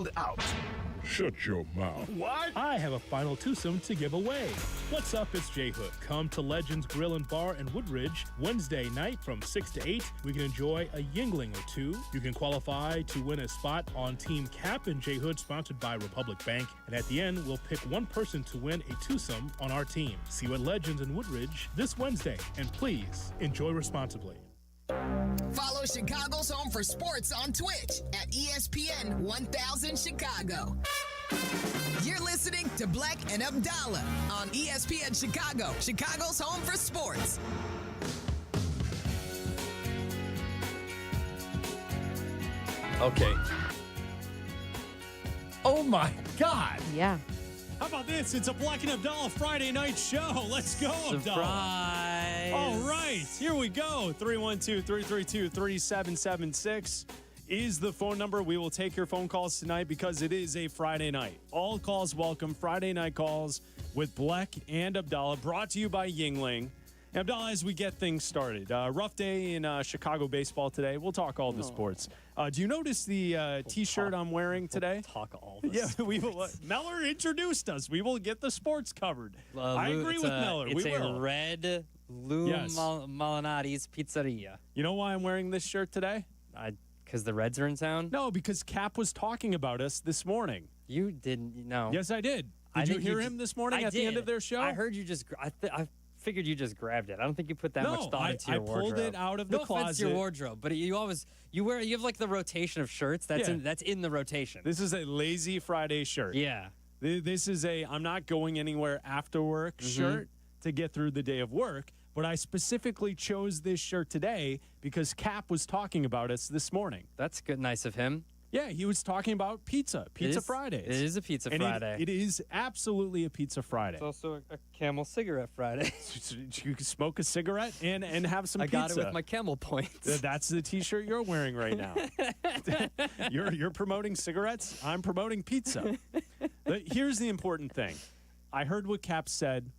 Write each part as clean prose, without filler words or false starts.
found out. Shut your mouth. What? I have a final twosome to give away. What's up? It's J Hood. Come to Legends Grill and Bar in Woodridge Wednesday night from 6 to 8. We can enjoy a Yuengling or two. You can qualify to win a spot on Team Cap and J Hood, sponsored by Republic Bank. And at the end, we'll pick one person to win a twosome on our team. See you at Legends in Woodridge this Wednesday. And please enjoy responsibly. Follow Chicago's Home for Sports on Twitch at ESPN 1000 Chicago. You're listening to Bleck and Abdalla on ESPN Chicago, Chicago's Home for Sports. Okay. Oh, my God. Yeah. How about this? It's a Bleck and Abdalla Friday night show. Let's go, Abdalla. Surprise. All right, here we go. 312-332-3776 is the phone number. We will take your phone calls tonight because it is a Friday night. All calls welcome. Friday night calls with Bleck and Abdalla, brought to you by Yuengling. Abdalla, as we get things started, rough day in Chicago baseball today. We'll talk all the sports. Do you notice the T-shirt I'm wearing today? Talk all the Yeah, we will. Meller introduced us. We will get the sports covered. I agree with Meller. It's we will. a red Lou Malinati's Pizzeria. You know why I'm wearing this shirt today? Because the Reds are in town? No, because Cap was talking about us this morning. You didn't know. Yes, I did. Did you hear him this morning at the end of their show? I heard you just. I figured you just grabbed it. I don't think you put that much thought into your wardrobe. I pulled it out of the closet. No offense to your wardrobe, but you have like the rotation of shirts. That's in the rotation. This is a lazy Friday shirt. Yeah. This is a I'm not going anywhere after work shirt to get through the day of work. But I specifically chose this shirt today because Cap was talking about us this morning. That's good, nice of him. Yeah, he was talking about Pizza Fridays. It is a Pizza Friday. It is absolutely a Pizza Friday. It's also a Camel cigarette Friday. You can smoke a cigarette and have some pizza. I got it with my Camel points. That's the T-shirt you're wearing right now. You're promoting cigarettes. I'm promoting pizza. Here's the important thing. I heard what Cap said,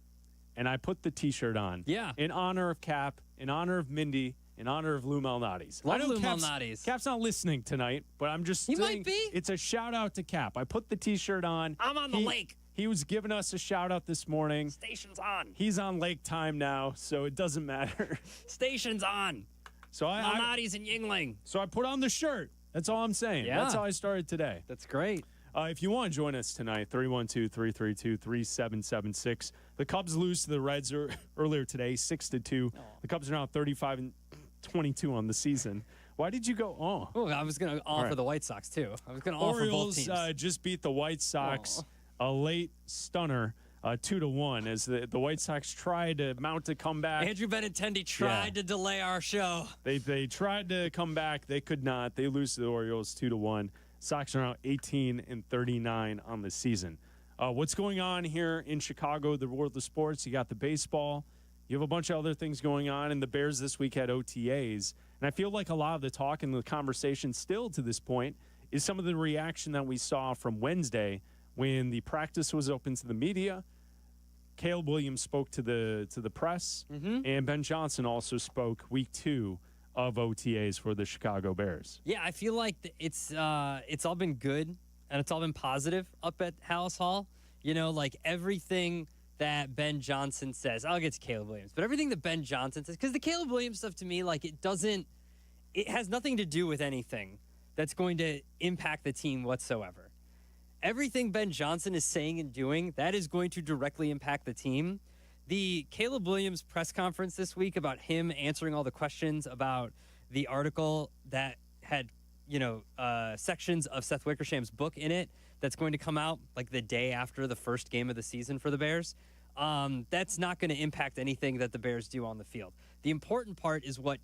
and I put the T-shirt on. Yeah. In honor of Cap, in honor of Mindy, in honor of Lou Malnati's. Love Lou Malnati's. Cap's not listening tonight, but I'm just saying. He might be. It's a shout-out to Cap. I put the T-shirt on. I'm on the lake. He was giving us a shout-out this morning. Station's on. He's on lake time now, so it doesn't matter. Station's on. So Malnati's and Yuengling. So I put on the shirt. That's all I'm saying. Yeah. That's how I started today. That's great. If you want to join us tonight, 312-332-3776. The Cubs lose to the Reds earlier today, 6-2. The Cubs are now 35-22 on the season. Why did you go, Oh, I was going to offer the White Sox, too. I was going to offer both teams. Orioles just beat the White Sox, a late stunner, 2-1, as the White Sox tried to mount a comeback. Andrew Benintendi tried to delay our show. They tried to come back. They could not. They lose to the Orioles 2-1. Sox are now 18-39 on the season. What's going on here in Chicago, the world of sports? You got the baseball. You have a bunch of other things going on, and the Bears this week had OTAs. And I feel like a lot of the talk and the conversation still to this point is some of the reaction that we saw from Wednesday when the practice was open to the media. Caleb Williams spoke to the press, and Ben Johnson also spoke week 2 of OTAs for the Chicago Bears. Yeah, I feel like it's all been good and it's all been positive up at Hallis Hall. You know, like everything that Ben Johnson says, I'll get to Caleb Williams, but everything that Ben Johnson says, because the Caleb Williams stuff to me, like it has nothing to do with anything that's going to impact the team whatsoever. Everything Ben Johnson is saying and doing, that is going to directly impact the team. The Caleb Williams press conference this week about him answering all the questions about the article that had, sections of Seth Wickersham's book in it that's going to come out like the day after the first game of the season for the Bears. That's not going to impact anything that the Bears do on the field. The important part is what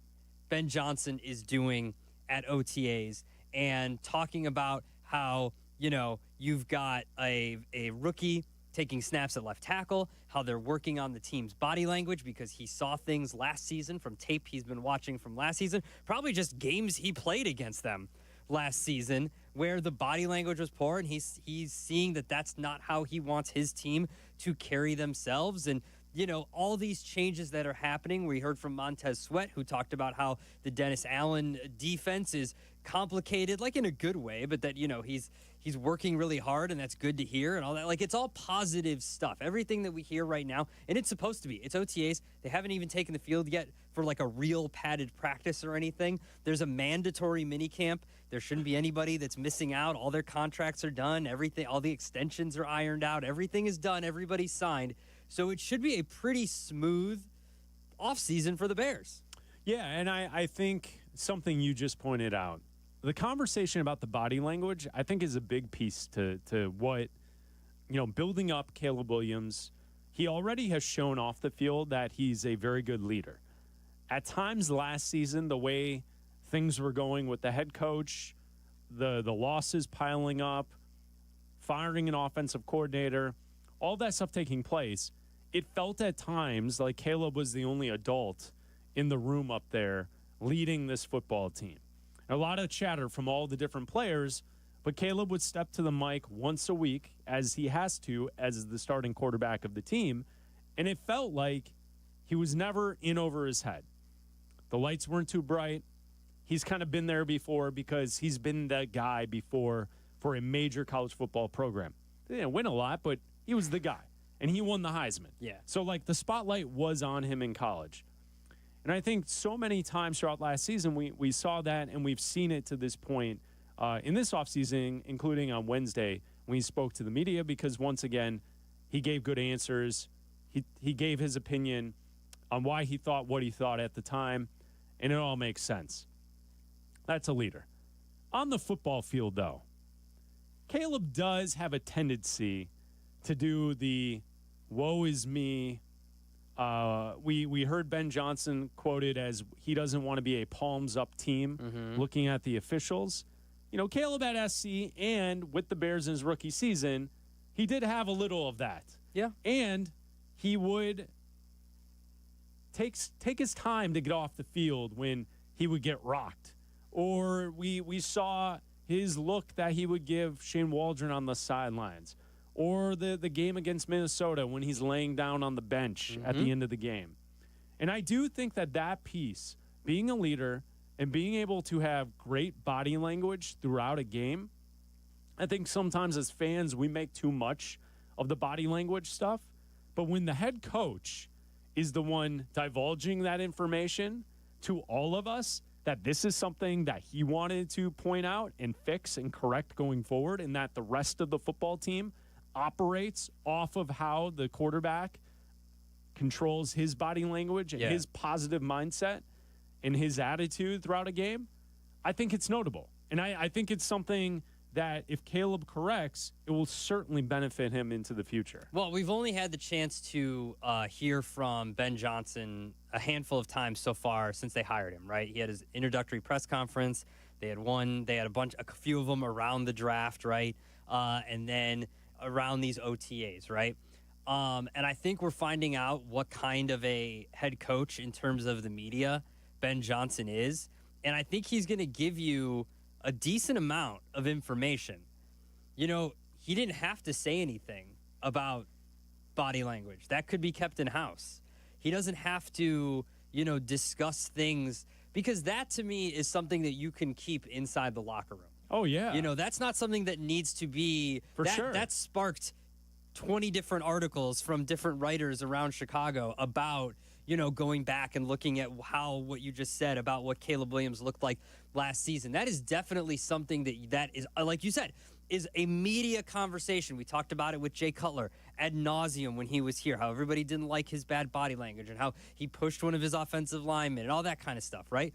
Ben Johnson is doing at OTAs and talking about how, you've got a rookie taking snaps at left tackle, how they're working on the team's body language because he saw things last season from tape he's been watching from last season, probably just games he played against them last season where the body language was poor, and he's seeing that that's not how he wants his team to carry themselves. And all these changes that are happening. We heard from Montez Sweat, who talked about how the Dennis Allen defense is complicated, like in a good way, but that, he's working really hard, and that's good to hear, and all that. Like, it's all positive stuff. Everything that we hear right now, and it's supposed to be. It's OTAs. They haven't even taken the field yet for like a real padded practice or anything. There's a mandatory minicamp. There shouldn't be anybody that's missing out. All their contracts are done. Everything, all the extensions are ironed out. Everything is done. Everybody's signed. So it should be a pretty smooth offseason for the Bears. Yeah, and I think something you just pointed out, the conversation about the body language, I think is a big piece to what, building up Caleb Williams. He already has shown off the field that he's a very good leader. At times last season, the way things were going with the head coach, the losses piling up, firing an offensive coordinator, all that stuff taking place, it felt at times like Caleb was the only adult in the room up there leading this football team. A lot of chatter from all the different players, but Caleb would step to the mic once a week, as he has to, as the starting quarterback of the team, and it felt like he was never in over his head. The lights weren't too bright. He's kind of been there before because he's been that guy before for a major college football program. They didn't win a lot, but he was the guy, and he won the Heisman. Yeah. So, the spotlight was on him in college. And I think so many times throughout last season, we saw that, and we've seen it to this point in this offseason, including on Wednesday when he spoke to the media, because once again, he gave good answers. He gave his opinion on why he thought what he thought at the time, and it all makes sense. That's a leader. On the football field, though, Caleb does have a tendency to do the woe is me. We heard Ben Johnson quoted as he doesn't want to be a palms up team looking at the officials. Caleb at SC and with the Bears in his rookie season, he did have a little of that. Yeah. And he would take his time to get off the field when he would get rocked. Or we saw his look that he would give Shane Waldron on the sidelines. Or the game against Minnesota when he's laying down on the bench at the end of the game. And I do think that piece, being a leader and being able to have great body language throughout a game, I think sometimes as fans we make too much of the body language stuff. But when the head coach is the one divulging that information to all of us, that this is something that he wanted to point out and fix and correct going forward, and that the rest of the football team operates off of how the quarterback controls his body language and his positive mindset and his attitude throughout a game, I think it's notable. And I think it's something that if Caleb corrects, it will certainly benefit him into the future. Well, we've only had the chance to hear from Ben Johnson a handful of times so far since they hired him, right? He had his introductory press conference. They had a few of them around the draft, right? And then around these OTAs, right? And I think we're finding out what kind of a head coach in terms of the media Ben Johnson is. And I think he's going to give you a decent amount of information. He didn't have to say anything about body language. That could be kept in-house. He doesn't have to, discuss things, because that to me is something that you can keep inside the locker room. Oh, yeah. That's not something that needs to be... For sure. That sparked 20 different articles from different writers around Chicago about, going back and looking at what you just said about what Caleb Williams looked like last season. That is definitely something that is, like you said, is a media conversation. We talked about it with Jay Cutler ad nauseum when he was here, how everybody didn't like his bad body language and how he pushed one of his offensive linemen and all that kind of stuff, right?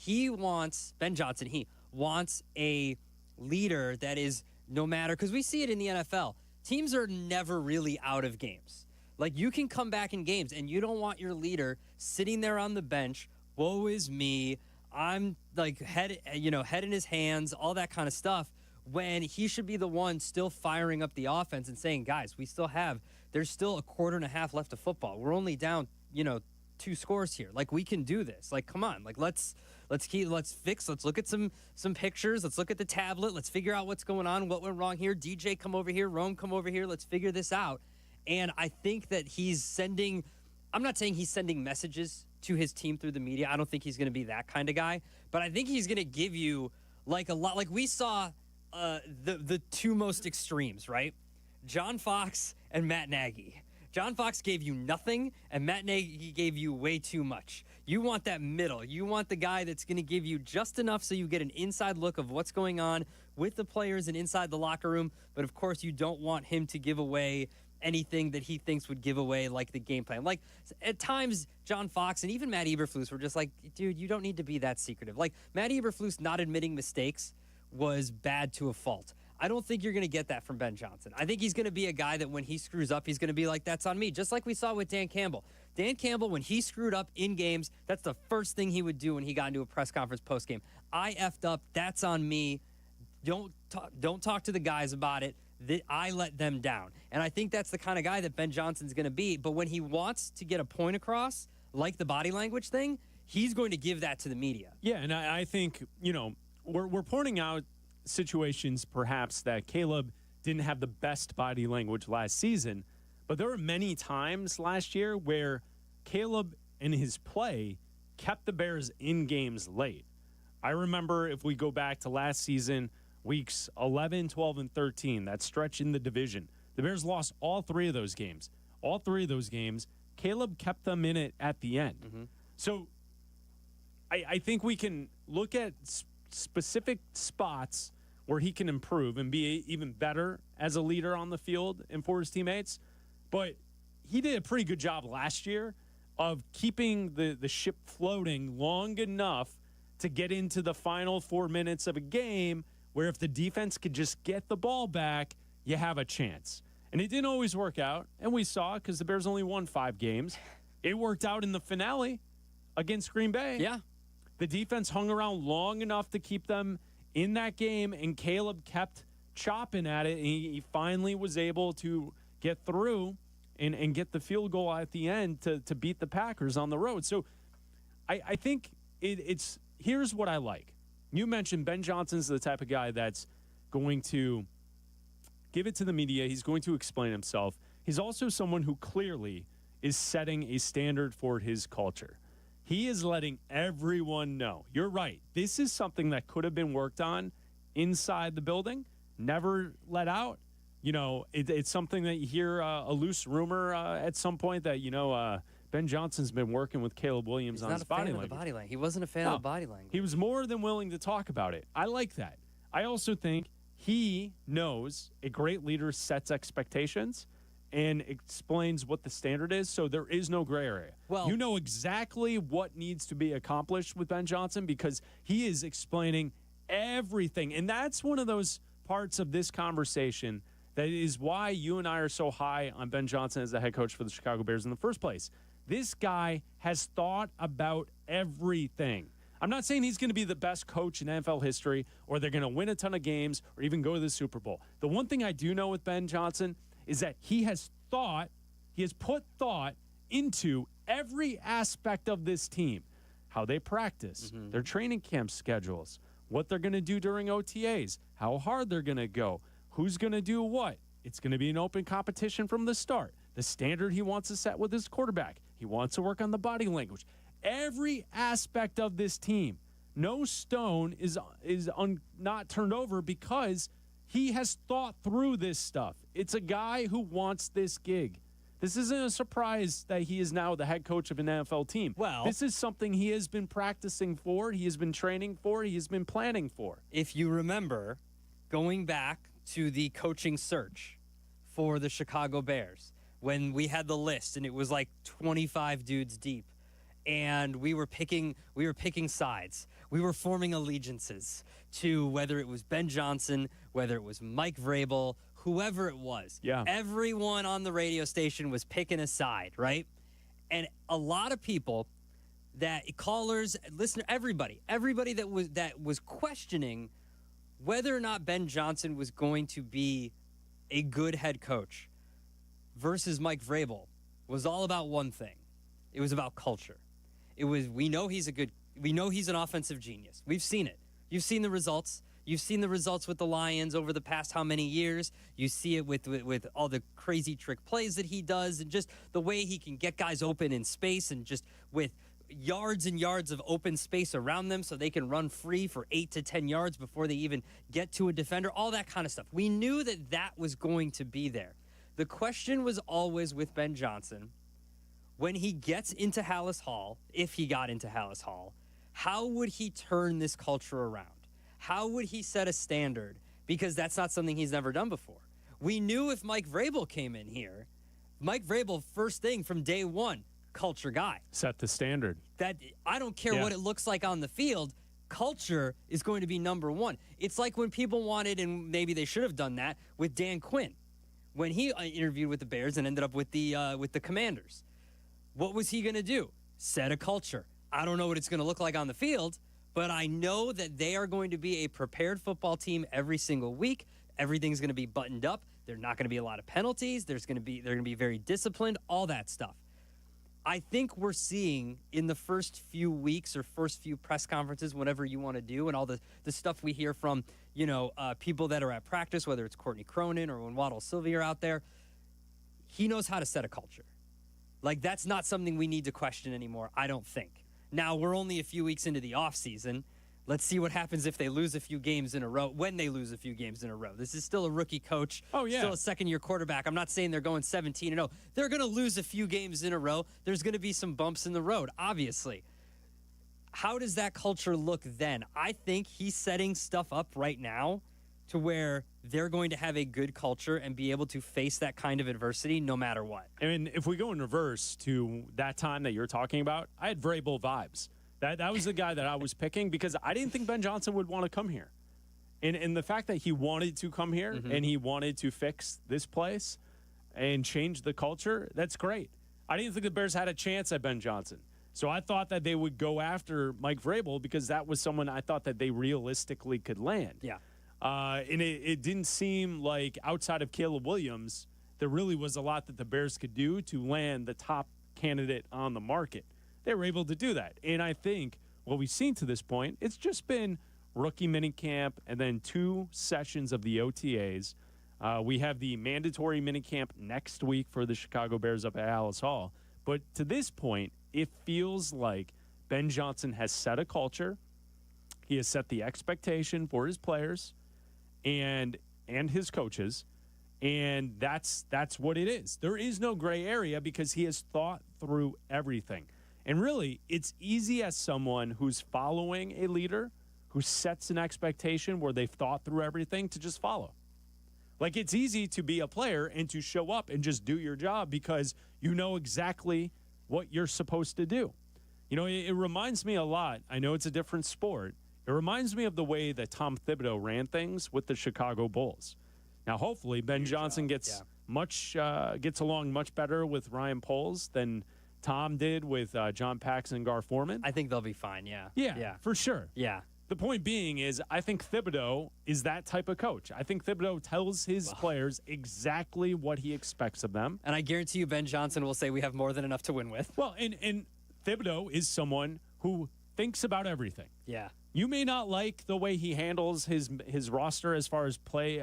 Ben Johnson wants a leader that is, no matter, because we see it in the NFL, teams are never really out of games. Like, you can come back in games, and you don't want your leader sitting there on the bench, woe is me, I'm like head in his hands, all that kind of stuff, when he should be the one still firing up the offense and saying, guys, there's still a quarter and a half left of football. We're only down, 2 scores here. Like, we can do this. Like, come on. Like, let's look at some pictures. Let's look at the tablet. Let's figure out what's going on, what went wrong here. DJ, come over here. Rome, come over here. Let's figure this out. And I think that I'm not saying he's sending messages to his team through the media. I don't think he's going to be that kind of guy. But I think he's going to give you, like, a lot. Like, we saw the two most extremes, right? John Fox and Matt Nagy. John Fox gave you nothing, and Matt Nagy gave you way too much. You want that middle. You want the guy that's going to give you just enough so you get an inside look of what's going on with the players and inside the locker room. But, of course, you don't want him to give away anything that he thinks would give away, like the game plan. Like, at times, John Fox and even Matt Eberflus were just like, dude, you don't need to be that secretive. Like, Matt Eberflus not admitting mistakes was bad to a fault. I don't think you're going to get that from Ben Johnson. I think he's going to be a guy that when he screws up, he's going to be like, that's on me, just like we saw with Dan Campbell. Dan Campbell, when he screwed up in games, that's the first thing he would do when he got into a press conference postgame. I effed up. That's on me. Don't talk to the guys about it. I let them down. And I think that's the kind of guy that Ben Johnson's going to be. But when he wants to get a point across, like the body language thing, he's going to give that to the media. Yeah, and I think, we're pointing out situations perhaps that Caleb didn't have the best body language last season, but there were many times last year where Caleb and his play kept the Bears in games late. I remember if we go back to last season, weeks 11, 12, and 13, that stretch in the division, the Bears lost all three of those games. All three of those games, Caleb kept them in it at the end. Mm-hmm. So I think we can look at specific spots where he can improve and be even better as a leader on the field and for his teammates. But he did a pretty good job last year of keeping the ship floating long enough to get into the final 4 minutes of a game where if the defense could just get the ball back, you have a chance. And it didn't always work out, and we saw it because the Bears only won 5 games. It worked out in the finale against Green Bay. Yeah. The defense hung around long enough to keep them in that game, and Caleb kept chopping at it, and he finally was able to get through and get the field goal at the end to beat the Packers on the road. So I think it's here's what I like. You mentioned Ben Johnson's the type of guy that's going to give it to the media. He's going to explain himself. He's also someone who clearly is setting a standard for his culture. He is letting everyone know. You're right. This is something that could have been worked on inside the building, never let out. It's something that you hear a loose rumor at some point that, Ben Johnson's been working with Caleb Williams on his body language. He wasn't a fan of the body language. He was more than willing to talk about it. I like that. I also think he knows a great leader sets expectations and explains what the standard is, so there is no gray area. Well, you know exactly what needs to be accomplished with Ben Johnson because he is explaining everything. And that's one of those parts of this conversation that is why you and I are so high on Ben Johnson as the head coach for the Chicago Bears in the first place. This guy has thought about everything. I'm not saying he's going to be the best coach in NFL history or they're going to win a ton of games or even go to the Super Bowl. The one thing I do know with Ben Johnson is that he has put thought into every aspect of this team, how they practice, their training camp schedules, what they're going to do during OTAs, how hard they're going to go, who's going to do what. It's going to be an open competition from the start. The standard he wants to set with his quarterback. He wants to work on the body language. Every aspect of this team, no stone is not turned over because he has thought through this stuff. It's a guy who wants this gig. This isn't a surprise that he is now the head coach of an NFL team. Well, this is something he has been practicing for, he has been training for, he has been planning for. If you remember, going back to the coaching search for the Chicago Bears, when we had the list and it was like 25 dudes deep, and we were picking sides. We were forming allegiances to whether it was Ben Johnson, whether it was Mike Vrabel, whoever it was. Yeah. Everyone on the radio station was picking a side, right? And a lot of people, callers, listeners, everybody that was questioning whether or not Ben Johnson was going to be a good head coach versus Mike Vrabel was all about one thing. It was about culture. We know he's an offensive genius. We've seen it. You've seen the results. You've seen the results with the Lions over the past how many years. You see it with all the crazy trick plays that he does and just the way he can get guys open in space and just with yards and yards of open space around them so they can run free for 8 to 10 yards before they even get to a defender, all that kind of stuff. We knew that that was going to be there. The question was always with Ben Johnson, when he gets into Hallis Hall, if he got into Hallis Hall, how would he turn this culture around? How would he set a standard? Because that's not something he's never done before. We knew if Mike Vrabel came in here, Mike Vrabel, first thing from day one, culture guy. Set the standard. That I don't care what it looks like on the field. Culture is going to be number one. It's like when people wanted, and maybe they should have done that with Dan Quinn, when he interviewed with the Bears and ended up with the Commanders. What was he going to do? Set a culture. I don't know what it's going to look like on the field, but I know that they are going to be a prepared football team every single week. Everything's going to be buttoned up. There's not going to be a lot of penalties. They're going to be very disciplined, all that stuff. I think we're seeing in the first few weeks or first few press conferences, whatever you want to do, and all the stuff we hear from, people that are at practice, whether it's Courtney Cronin or when Waddle Sylvie are out there, he knows how to set a culture. Like, that's not something we need to question anymore, I don't think. Now, we're only a few weeks into the offseason. Let's see what happens if they lose a few games in a row, when they lose a few games in a row. This is still a rookie coach, still a second-year quarterback. I'm not saying they're going 17-0. They're going to lose a few games in a row. There's going to be some bumps in the road, obviously. How does that culture look then? I think he's setting stuff up right now to where they're going to have a good culture and be able to face that kind of adversity no matter what. I mean, if we go in reverse to that time that you're talking about, I had Vrabel vibes. That was the guy that I was picking because I didn't think Ben Johnson would want to come here. And the fact that he wanted to come here and he wanted to fix this place and change the culture, that's great. I didn't think the Bears had a chance at Ben Johnson. So I thought that they would go after Mike Vrabel because that was someone I thought that they realistically could land. Yeah. And it didn't seem like outside of Caleb Williams, there really was a lot that the Bears could do to land the top candidate on the market. They were able to do that. And I think what we've seen to this point, it's just been rookie minicamp and then 2 sessions of the OTAs. We have the mandatory minicamp next week for the Chicago Bears up at Hallis Hall. But to this point, it feels like Ben Johnson has set a culture. He has set the expectation for his players and his coaches, and that's what it is. There is no gray area because he has thought through everything. And really, it's easy as someone who's following a leader who sets an expectation where they've thought through everything to just follow. Like, it's easy to be a player and to show up and just do your job because you know exactly what you're supposed to do. You know, it reminds me a lot. I know it's a different sport. It reminds me of the way that Tom Thibodeau ran things with the Chicago Bulls. Now, hopefully, Ben Johnson gets along much better with Ryan Poles than Tom did with John Paxson and Gar Forman. I think they'll be fine, yeah. Yeah, for sure. Yeah. The point being is I think Thibodeau is that type of coach. I think Thibodeau tells his players exactly what he expects of them. And I guarantee you Ben Johnson will say we have more than enough to win with. Well, and Thibodeau is someone who thinks about everything. Yeah. You may not like the way he handles his roster as far as play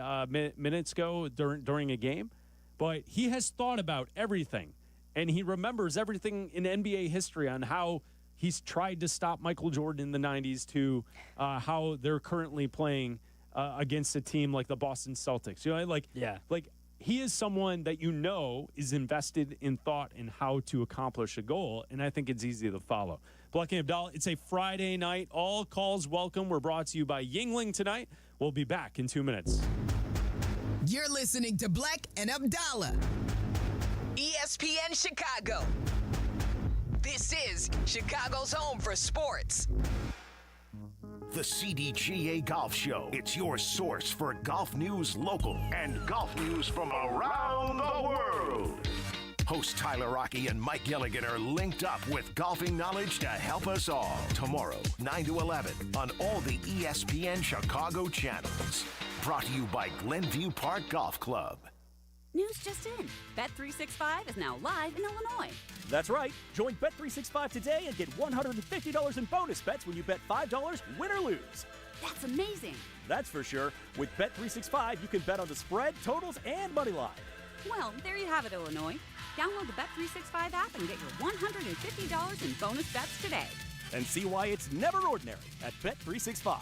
minutes go during a game, but he has thought about everything, and he remembers everything in NBA history on how he's tried to stop Michael Jordan in the 90s to how they're currently playing against a team like the Boston Celtics. You know, like he is someone that you know is invested in thought in how to accomplish a goal, and I think it's easy to follow. Bleck Adam Abdalla, it's a Friday night. All calls welcome. We're brought to you by Yuengling tonight. We'll be back in 2 minutes. You're listening to Bleck and Abdalla, ESPN Chicago. This is Chicago's home for sports. The CDGA Golf Show. It's your source for golf news local and golf news from around the world. Host Tyler Rocky and Mike Gilligan are linked up with golfing knowledge to help us all. Tomorrow, 9 to 11 on all the ESPN Chicago channels. Brought to you by Glenview Park Golf Club. News just in. Bet365 is now live in Illinois. That's right. Join Bet365 today and get $150 in bonus bets when you bet $5, win or lose. That's amazing. That's for sure. With Bet365, you can bet on the spread, totals, and money line. Well, there you have it, Illinois. Download the Bet365 app and get your $150 in bonus bets today. And see why it's never ordinary at Bet365.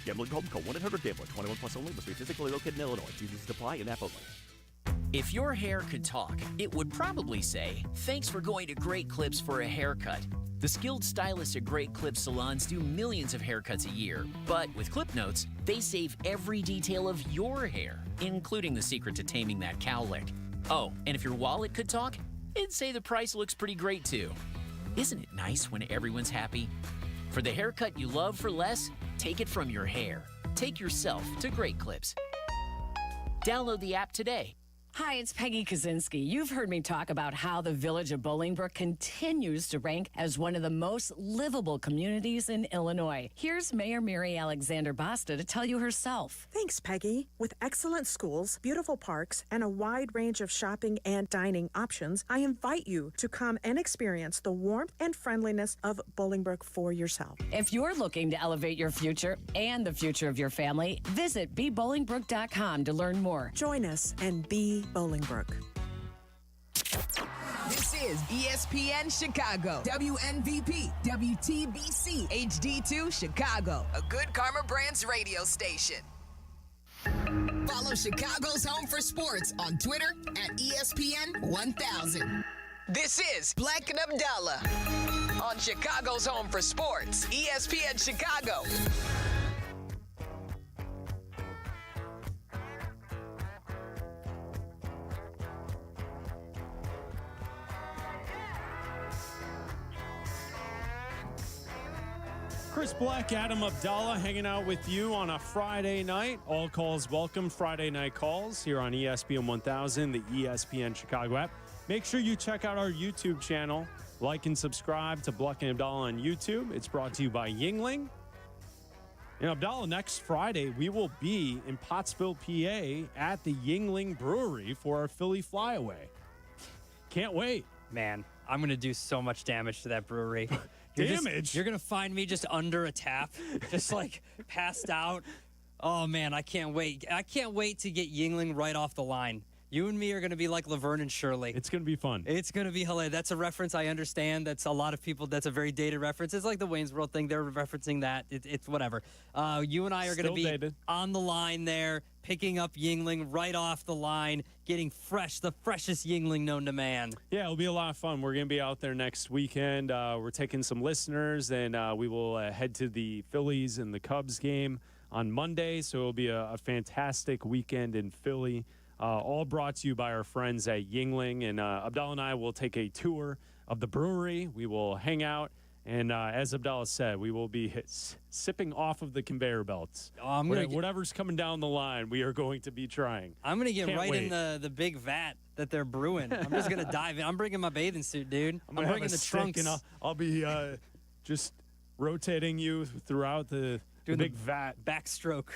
Gambling problem? Call 1-800-GAMBLER. 21 plus only. Must be physically located in Illinois. TVs apply and app only. If your hair could talk, it would probably say, "Thanks for going to Great Clips for a haircut." The skilled stylists at Great Clips salons do millions of haircuts a year. But with Clip Notes, they save every detail of your hair, including the secret to taming that cowlick. Oh, and if your wallet could talk, it'd say the price looks pretty great too. Isn't it nice when everyone's happy? For the haircut you love for less, take it from your hair. Take yourself to Great Clips. Download the app today. Hi, it's Peggy Kaczynski. You've heard me talk about how the village of Bolingbrook continues to rank as one of the most livable communities in Illinois. Here's Mayor Mary Alexander Basta to tell you herself. Thanks, Peggy. With excellent schools, beautiful parks, and a wide range of shopping and dining options, I invite you to come and experience the warmth and friendliness of Bolingbrook for yourself. If you're looking to elevate your future and the future of your family, visit BeBolingbrook.com to learn more. Join us and be Bolingbrook. This is ESPN Chicago, WNVP, WTBC, HD2 Chicago, a Good Karma Brands radio station. Follow Chicago's Home for Sports on Twitter at ESPN 1000. This is Bleck Abdalla on Chicago's Home for Sports, ESPN Chicago. Chris Bleck, Adam Abdalla hanging out with you on a Friday night. All calls welcome. Friday night calls here on ESPN 1000, the ESPN Chicago app. Make sure you check out our YouTube channel. Like and subscribe to Bleck and Abdalla on YouTube. It's brought to you by Yuengling. And Abdalla, next Friday, we will be in Pottsville, PA at the Yuengling Brewery for our Philly Flyaway. Can't wait. Man, I'm going to do so much damage to that brewery. You're going to find me just under a tap, just like passed out. Oh, man, I can't wait. I can't wait to get Yuengling right off the line. You and me are going to be like Laverne and Shirley. It's going to be fun. It's going to be hilarious. That's a reference I understand. That's a lot of people. That's a very dated reference. It's like the Wayne's World thing. They're referencing that. It's whatever. You and I are going to be dated. On the line there, picking up Yuengling right off the line, getting fresh, the freshest Yuengling known to man. Yeah, it'll be a lot of fun. We're going to be out there next weekend. We're taking some listeners, and we will head to the Phillies and the Cubs game on Monday. So it'll be a fantastic weekend in Philly. All brought to you by our friends at Yuengling. And Abdalla and I will take a tour of the brewery. We will hang out. And as Abdalla said, we will be sipping off of the conveyor belts. Whatever's coming down the line, we are going to be trying. I'm going to get in the big vat that they're brewing. I'm just going to dive in. I'm bringing my bathing suit, dude. I'm bringing the trunks. And I'll be just rotating you throughout the big vat. Backstroke.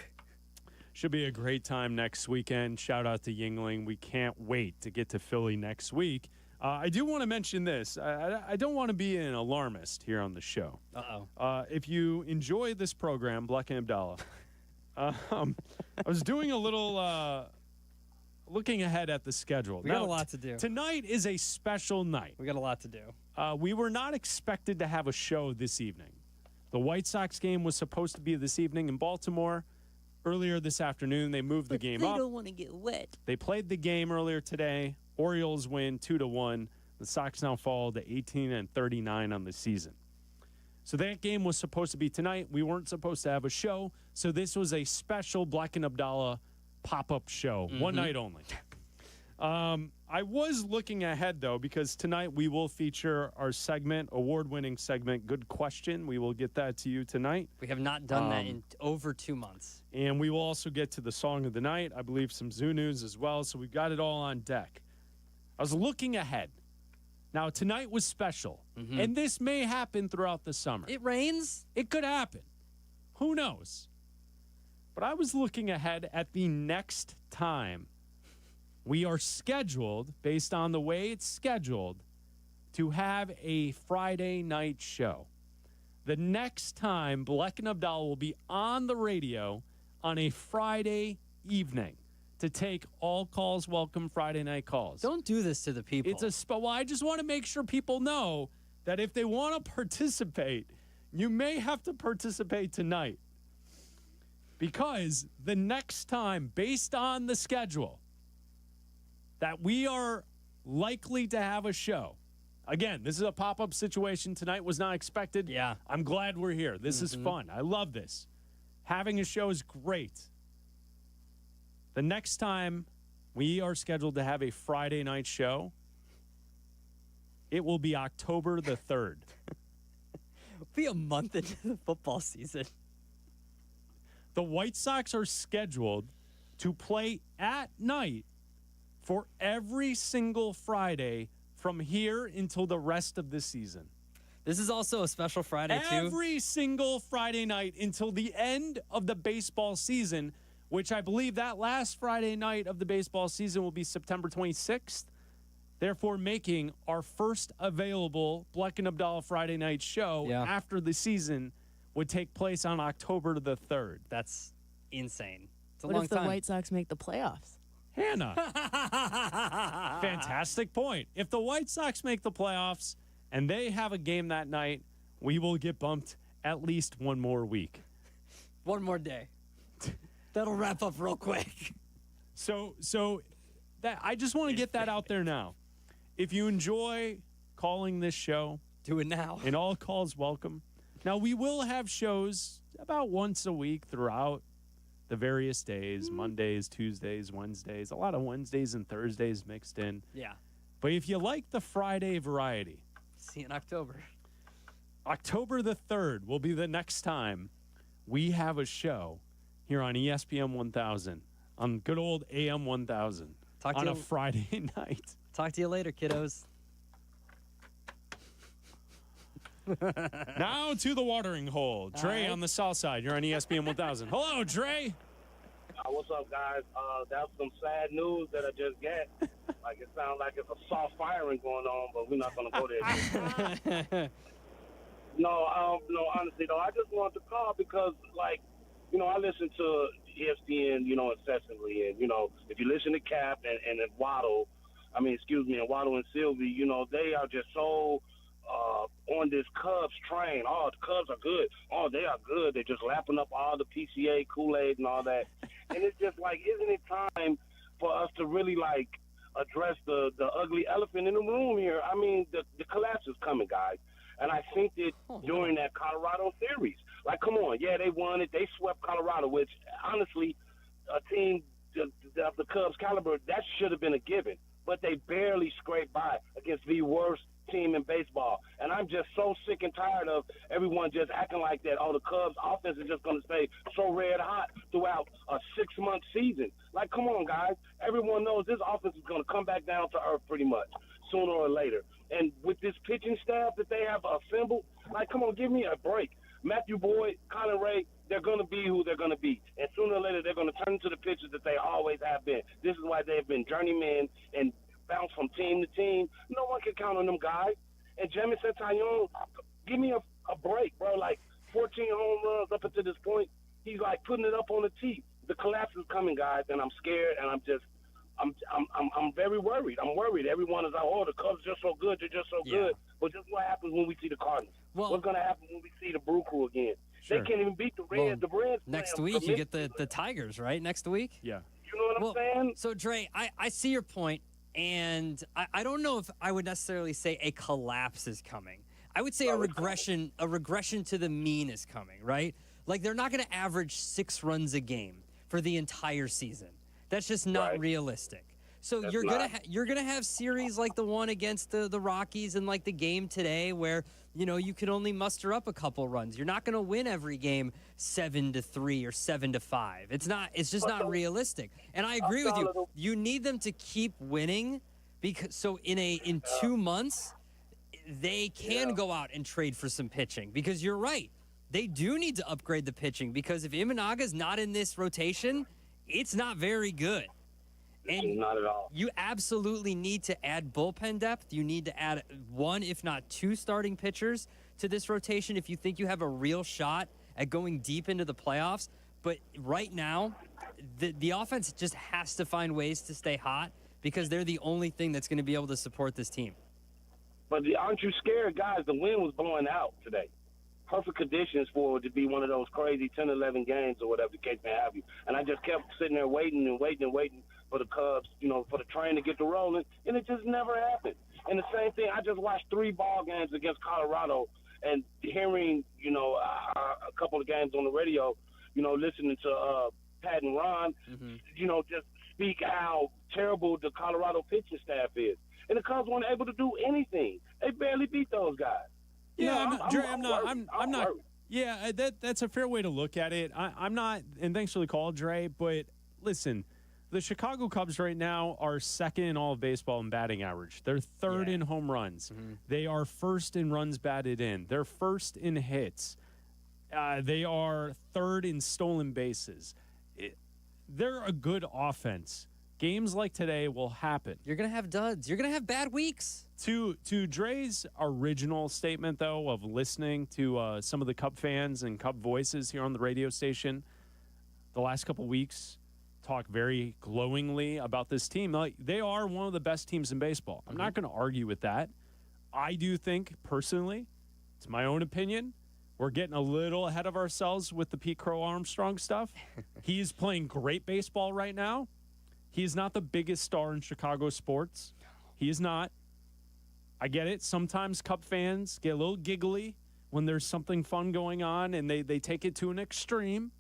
Should be a great time next weekend. Shout out to Yuengling. We can't wait to get to Philly next week. I do want to mention this. I don't want to be an alarmist here on the show. If you enjoy this program, Bleck and Abdalla, I was doing a little looking ahead at the schedule. We got a lot to do. Tonight is a special night. We got a lot to do. We were not expected to have a show this evening. The White Sox game was supposed to be this evening in Baltimore. Earlier this afternoon, they moved the game up. They don't want to get wet. They played the game earlier today. Orioles win 2-1. The Sox now fall to 18-39 on the season. So that game was supposed to be tonight. We weren't supposed to have a show. So this was a special Bleck and Abdalla pop-up show. One night only. I was looking ahead, though, because tonight we will feature our segment, award-winning segment, Good Question. We will get that to you tonight. We have not done that in over 2 months. And we will also get to the Song of the Night, I believe some Zoo News as well. So we've got it all on deck. I was looking ahead. Now, tonight was special, and this may happen throughout the summer. It rains. It could happen. Who knows? But I was looking ahead at the next time we are scheduled, based on the way it's scheduled, to have a Friday night show. The next time Bleck and Abdalla will be on the radio on a Friday evening. to take all calls welcome Friday night calls. Don't do this to the people. Well, I just want to make sure people know that if they want to participate, you may have to participate tonight. Because the next time, based on the schedule, that we are likely to have a show. Again, this is a pop-up situation. Tonight was not expected. Yeah. I'm glad we're here. This is fun. I love this. Having a show is great. The next time we are scheduled to have a Friday night show, it will be October the 3rd. It'll be a month into the football season. The White Sox are scheduled to play at night for every single Friday from here until the rest of the season. This is also a special Friday, too. Every single Friday night until the end of the baseball season, which I believe that last Friday night of the baseball season will be September 26th. Therefore, making our first available Bleck and Abdalla Friday night show after the season would take place on October the 3rd. That's insane. It's a what long if the time. White Sox make the playoffs? Hannah. Fantastic point. If the White Sox make the playoffs and they have a game that night, we will get bumped at least one more week. One more day. That'll wrap up real quick. So that I just want to get that out there now. If you enjoy calling this show, do it now. And all calls welcome. Now, we will have shows about once a week throughout the various days, Mondays, Tuesdays, Wednesdays, a lot of Wednesdays and Thursdays mixed in. Yeah. But if you like the Friday variety, see you in October. October the 3rd will be the next time we have a show here on ESPN 1000, on good old AM 1000, on a Friday night. Talk to you later, kiddos. Now to the watering hole. Dre on the south side. You're on ESPN 1000. Hello, Dre. What's up, guys? That's some sad news that I just get. Like, it sounds like it's a soft firing going on, but we're not going to go there. No, honestly, though, I just wanted to call because, like, I listen to ESPN, incessantly. And, if you listen to Cap and Waddle, and Waddle and Sylvie, they are just so on this Cubs train. Oh, the Cubs are good. Oh, they are good. They're just lapping up all the PCA, Kool-Aid, and all that. And it's just like, isn't it time for us to really, like, address the ugly elephant in the room here? I mean, the collapse is coming, guys. And I think that during that Colorado series, like, come on, yeah, they won it. They swept Colorado, which, honestly, a team of the Cubs' caliber, that should have been a given. But they barely scraped by against the worst team in baseball. And I'm just so sick and tired of everyone just acting like that. Oh, the Cubs offense is just going to stay so red hot throughout a 6-month season. Like, come on, guys. Everyone knows this offense is going to come back down to earth pretty much sooner or later. And with this pitching staff that they have assembled, like, come on, give me a break. Matthew Boyd, Colin Ray, they're going to be who they're going to be. And sooner or later, they're going to turn into the pitchers that they always have been. This is why they've been journeymen and bounce from team to team. No one can count on them guys. And Jamie Santillon, give me a break, bro. Like 14 home runs up until this point. He's like putting it up on the tee. The collapse is coming, guys, and I'm scared, and I'm very worried. I'm worried. Everyone is like, oh, the Cubs are just so good. They're just so good. But just what happens when we see the Cardinals? What's going to happen when we see the Brew Crew again? Sure. They can't even beat the Reds. The Reds next week, you get the Tigers, right? Next week? Yeah. You know what I'm saying? So, Dre, I see your point. And I don't know if I would necessarily say a collapse is coming. I would say a regression to the mean is coming, right? Like, they're not going to average 6 runs a game for the entire season. That's just not realistic. So you're gonna have series like the one against the Rockies and like the game today where you can only muster up a couple runs. You're not gonna win every game 7-3 or 7-5. It's just not realistic. And I agree with you. You need them to keep winning because in 2 months they can go out and trade for some pitching because you're right. They do need to upgrade the pitching because if Imanaga's not in this rotation, it's not very good. And not at all. You absolutely need to add bullpen depth. You need to add 1, if not 2 starting pitchers to this rotation if you think you have a real shot at going deep into the playoffs. But right now, the offense just has to find ways to stay hot because they're the only thing that's going to be able to support this team. But aren't you scared, guys? The wind was blowing out today. Perfect conditions for it to be one of those crazy 10, 11 games or whatever the case may have you. And I just kept sitting there waiting for the Cubs, for the train to get to rolling, and it just never happened. And the same thing, I just watched 3 ball games against Colorado, and hearing, a couple of games on the radio, listening to Pat and Ron, just speak how terrible the Colorado pitching staff is. And the Cubs weren't able to do anything. They barely beat those guys. Yeah, I'm not. worried. Yeah, that's a fair way to look at it. I'm not, and thanks for the call, Dre. But listen, the Chicago Cubs right now are second in all of baseball in batting average. They're third in home runs. Mm-hmm. They are first in runs batted in. They're first in hits. They are third in stolen bases. They're a good offense. Games like today will happen. You're going to have duds. You're going to have bad weeks. To Dre's original statement, though, of listening to some of the Cub fans and Cub voices here on the radio station the last couple weeks talk very glowingly about this team. Like, they are one of the best teams in baseball. I'm not going to argue with that. I do think, personally, it's my own opinion, we're getting a little ahead of ourselves with the Pete Crow Armstrong stuff. He's playing great baseball right now. He is not the biggest star in Chicago sports. He is not. I get it. Sometimes Cub fans get a little giggly when there's something fun going on and they take it to an extreme.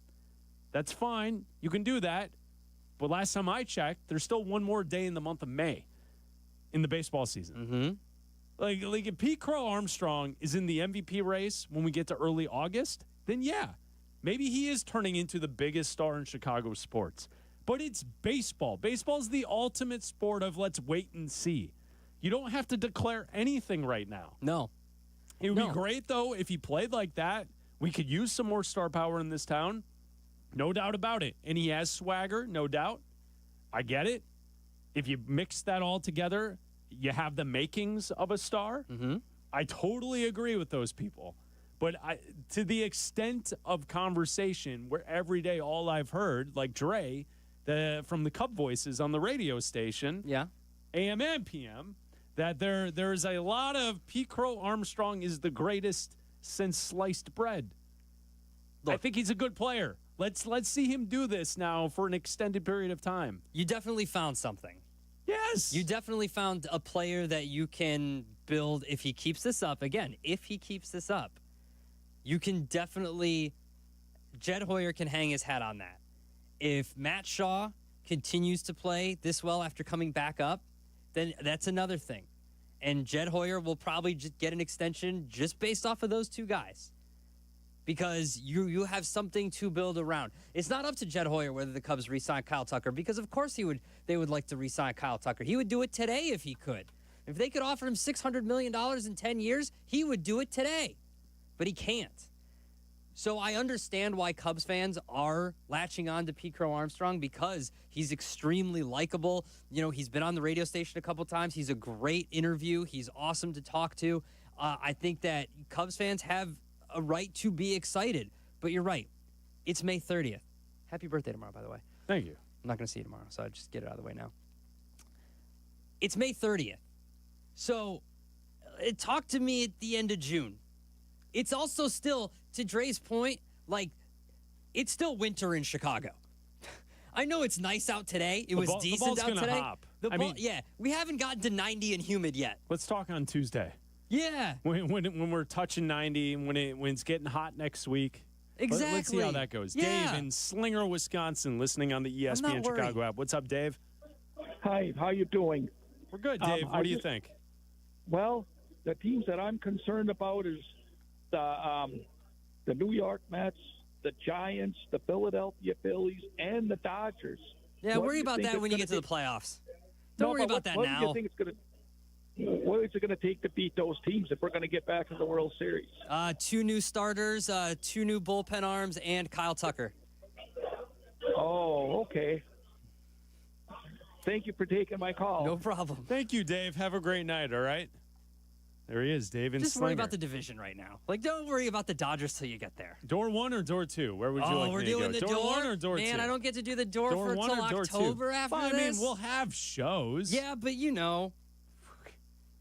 That's fine. You can do that. But last time I checked, there's still one more day in the month of May in the baseball season. Mm-hmm. Like if Pete Crow Armstrong is in the MVP race when we get to early August, then yeah, maybe he is turning into the biggest star in Chicago sports. But it's baseball. Baseball is the ultimate sport of let's wait and see. You don't have to declare anything right now. No. It would be great, though, if he played like that. We could use some more star power in this town. No doubt about it. And he has swagger, no doubt. I get it. If you mix that all together, you have the makings of a star. Mm-hmm. I totally agree with those people. But to the extent of conversation where every day all I've heard, like Dre, from the Cub voices on the radio station, AM and PM, that there's a lot of Pete Crow Armstrong is the greatest since sliced bread. Look, I think he's a good player. Let's see him do this now for an extended period of time. You definitely found something. Yes. You definitely found a player that you can build if he keeps this up. Again, if he keeps this up, you can definitely, Jed Hoyer can hang his hat on that. If Matt Shaw continues to play this well after coming back up, then that's another thing. And Jed Hoyer will probably just get an extension just based off of those two guys. Because you have something to build around. It's not up to Jed Hoyer whether the Cubs re-sign Kyle Tucker, because of course they would like to re-sign Kyle Tucker. He would do it today if he could. If they could offer him $600 million in 10 years, he would do it today. But he can't. So I understand why Cubs fans are latching on to Pete Crow Armstrong, because he's extremely likable. He's been on the radio station a couple times. He's a great interview. He's awesome to talk to. I think that Cubs fans have a right to be excited. But you're right. It's May 30th. Happy birthday tomorrow, by the way. Thank you. I'm not going to see you tomorrow, so I just get it out of the way now. It's May 30th. So talk to me at the end of June. It's also still, to Dre's point, like, it's still winter in Chicago. I know it's nice out today. It was decent out today. Hop. We haven't gotten to 90 and humid yet. Let's talk on Tuesday. Yeah. When we're touching 90, when it's getting hot next week. Exactly. Let's see how that goes. Yeah. Dave in Slinger, Wisconsin, listening on the ESPN Chicago app. What's up, Dave? Hi, how you doing? We're good, Dave. What do you think? Well, the teams that I'm concerned about is the New York Mets, the Giants, the Philadelphia Phillies, and the Dodgers. Yeah, worry about that when you get to the playoffs. Don't worry about that now. What is it going to take to beat those teams if we're going to get back in the World Series? 2 new starters, 2 new bullpen arms, and Kyle Tucker. Oh, okay. Thank you for taking my call. No problem. Thank you, Dave. Have a great night, all right? There he is, Dave. Just worry about the division right now. Like, don't worry about the Dodgers till you get there. Door 1 or door 2? Where would you like we're me to go? doing the door 1 or door 2? Man, I don't get to do the door for one until or door October 2? after Fine, this. I mean, we'll have shows. Yeah, but you know.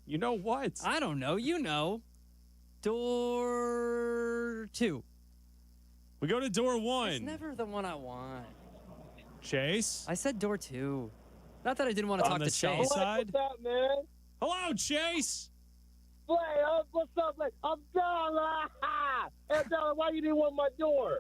You know what? I don't know. You know. Door 2. We go to door 1. It's never the one I want. Chase? I said door 2. Not that I didn't want to talk to Chase. Side? What's up, man? Hello, Chase. Blake, what's up, Blake? Abdalla! Abdalla, why you didn't want my door?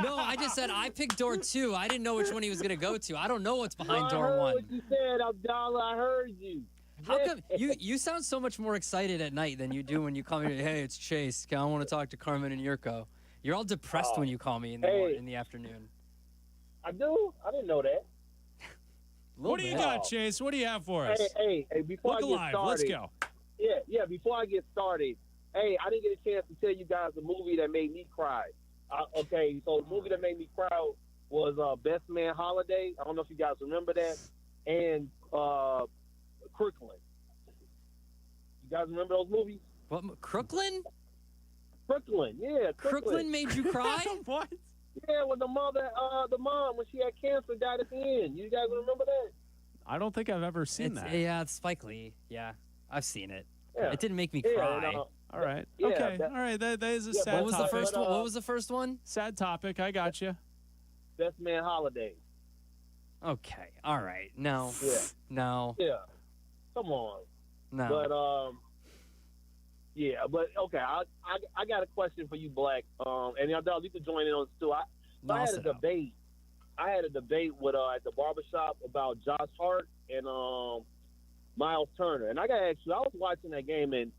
No, I just said I picked door 2. I didn't know which one he was going to go to. I don't know what's behind door 1. I heard what you said, Abdalla. I heard you. How come you sound so much more excited at night than you do when you call me? Hey, it's Chase. I want to talk to Carmen and Yurko. You're all depressed when you call me in the afternoon. I do? I didn't know that. What do you got, Chase? What do you have for us? Hey, before I get started. Let's go. Yeah, before I get started, hey, I didn't get a chance to tell you guys the movie that made me cry. Okay, so the movie that made me cry was Best Man Holiday. I don't know if you guys remember that. And Crooklyn. You guys remember those movies? What, Crooklyn? Crooklyn, yeah. Crooklyn made you cry? What? Yeah, when the mom, when she had cancer, died at the end. You guys remember that? I don't think I've ever seen that. Yeah, it's Spike Lee. Yeah, I've seen it. Yeah. It didn't make me cry. All right. Yeah, okay. All right. That is a sad What was topic. the first one? What was the first one? Sad topic. I got you. Best Man Holiday. Okay. All right. No. Yeah. No. Yeah. Come on. No. But yeah. But okay. I got a question for you, Black. And y'all, you can join in on this too. I had a debate. I had a debate with at the barbershop about Josh Hart and Miles Turner. And I gotta ask you. I was watching that game, and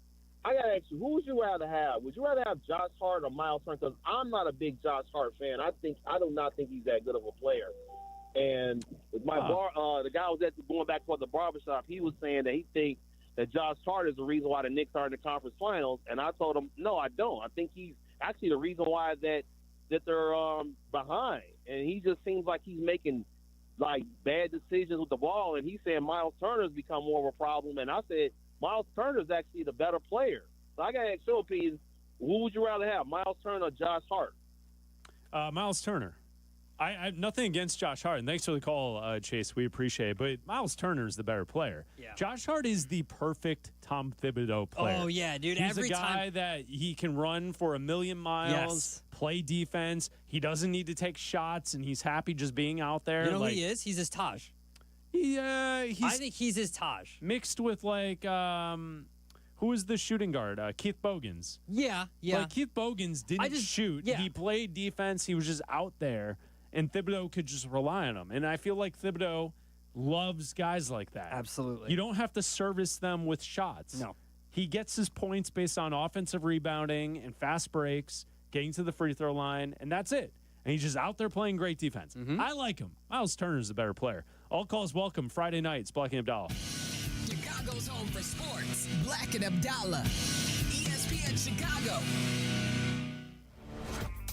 I gotta ask you, who would you rather have? Would you rather have Josh Hart or Miles Turner? Because I'm not a big Josh Hart fan. I do not think he's that good of a player. And with my the guy was going back to the barbershop. He was saying that he thinks that Josh Hart is the reason why the Knicks are in the conference finals. And I told him, no, I don't. I think he's actually the reason why that they're behind. And he just seems like he's making like bad decisions with the ball. And he's saying Miles Turner's become more of a problem. And I said Miles Turner's actually the better player. So I got to ask your opinion. Who would you rather have, Miles Turner or Josh Hart? Miles Turner. I nothing against Josh Hart, and thanks for the call, Chase. We appreciate it. But Miles Turner is the better player. Yeah. Josh Hart is the perfect Tom Thibodeau player. Oh, yeah, dude. He's Every a guy time that he can run for 1,000,000 miles, play defense. He doesn't need to take shots, and he's happy just being out there. You know who he is? He's his Taj. He's I think he's his Taj. mixed with, like, who is the shooting guard? Keith Bogans. Yeah. Like, Keith Bogans didn't shoot. yeah. He played defense. He was just out there. And Thibodeau could just rely on him. And I feel like Thibodeau loves guys like that. Absolutely. You don't have to service them with shots. No. He gets his points based on offensive rebounding and fast breaks, getting to the free throw line, and that's it. And he's just out there playing great defense. I like him. Miles Turner's the better player. All calls welcome. Friday nights, Bleck and Abdalla. Chicago's home for sports. Bleck and Abdalla. ESPN Chicago.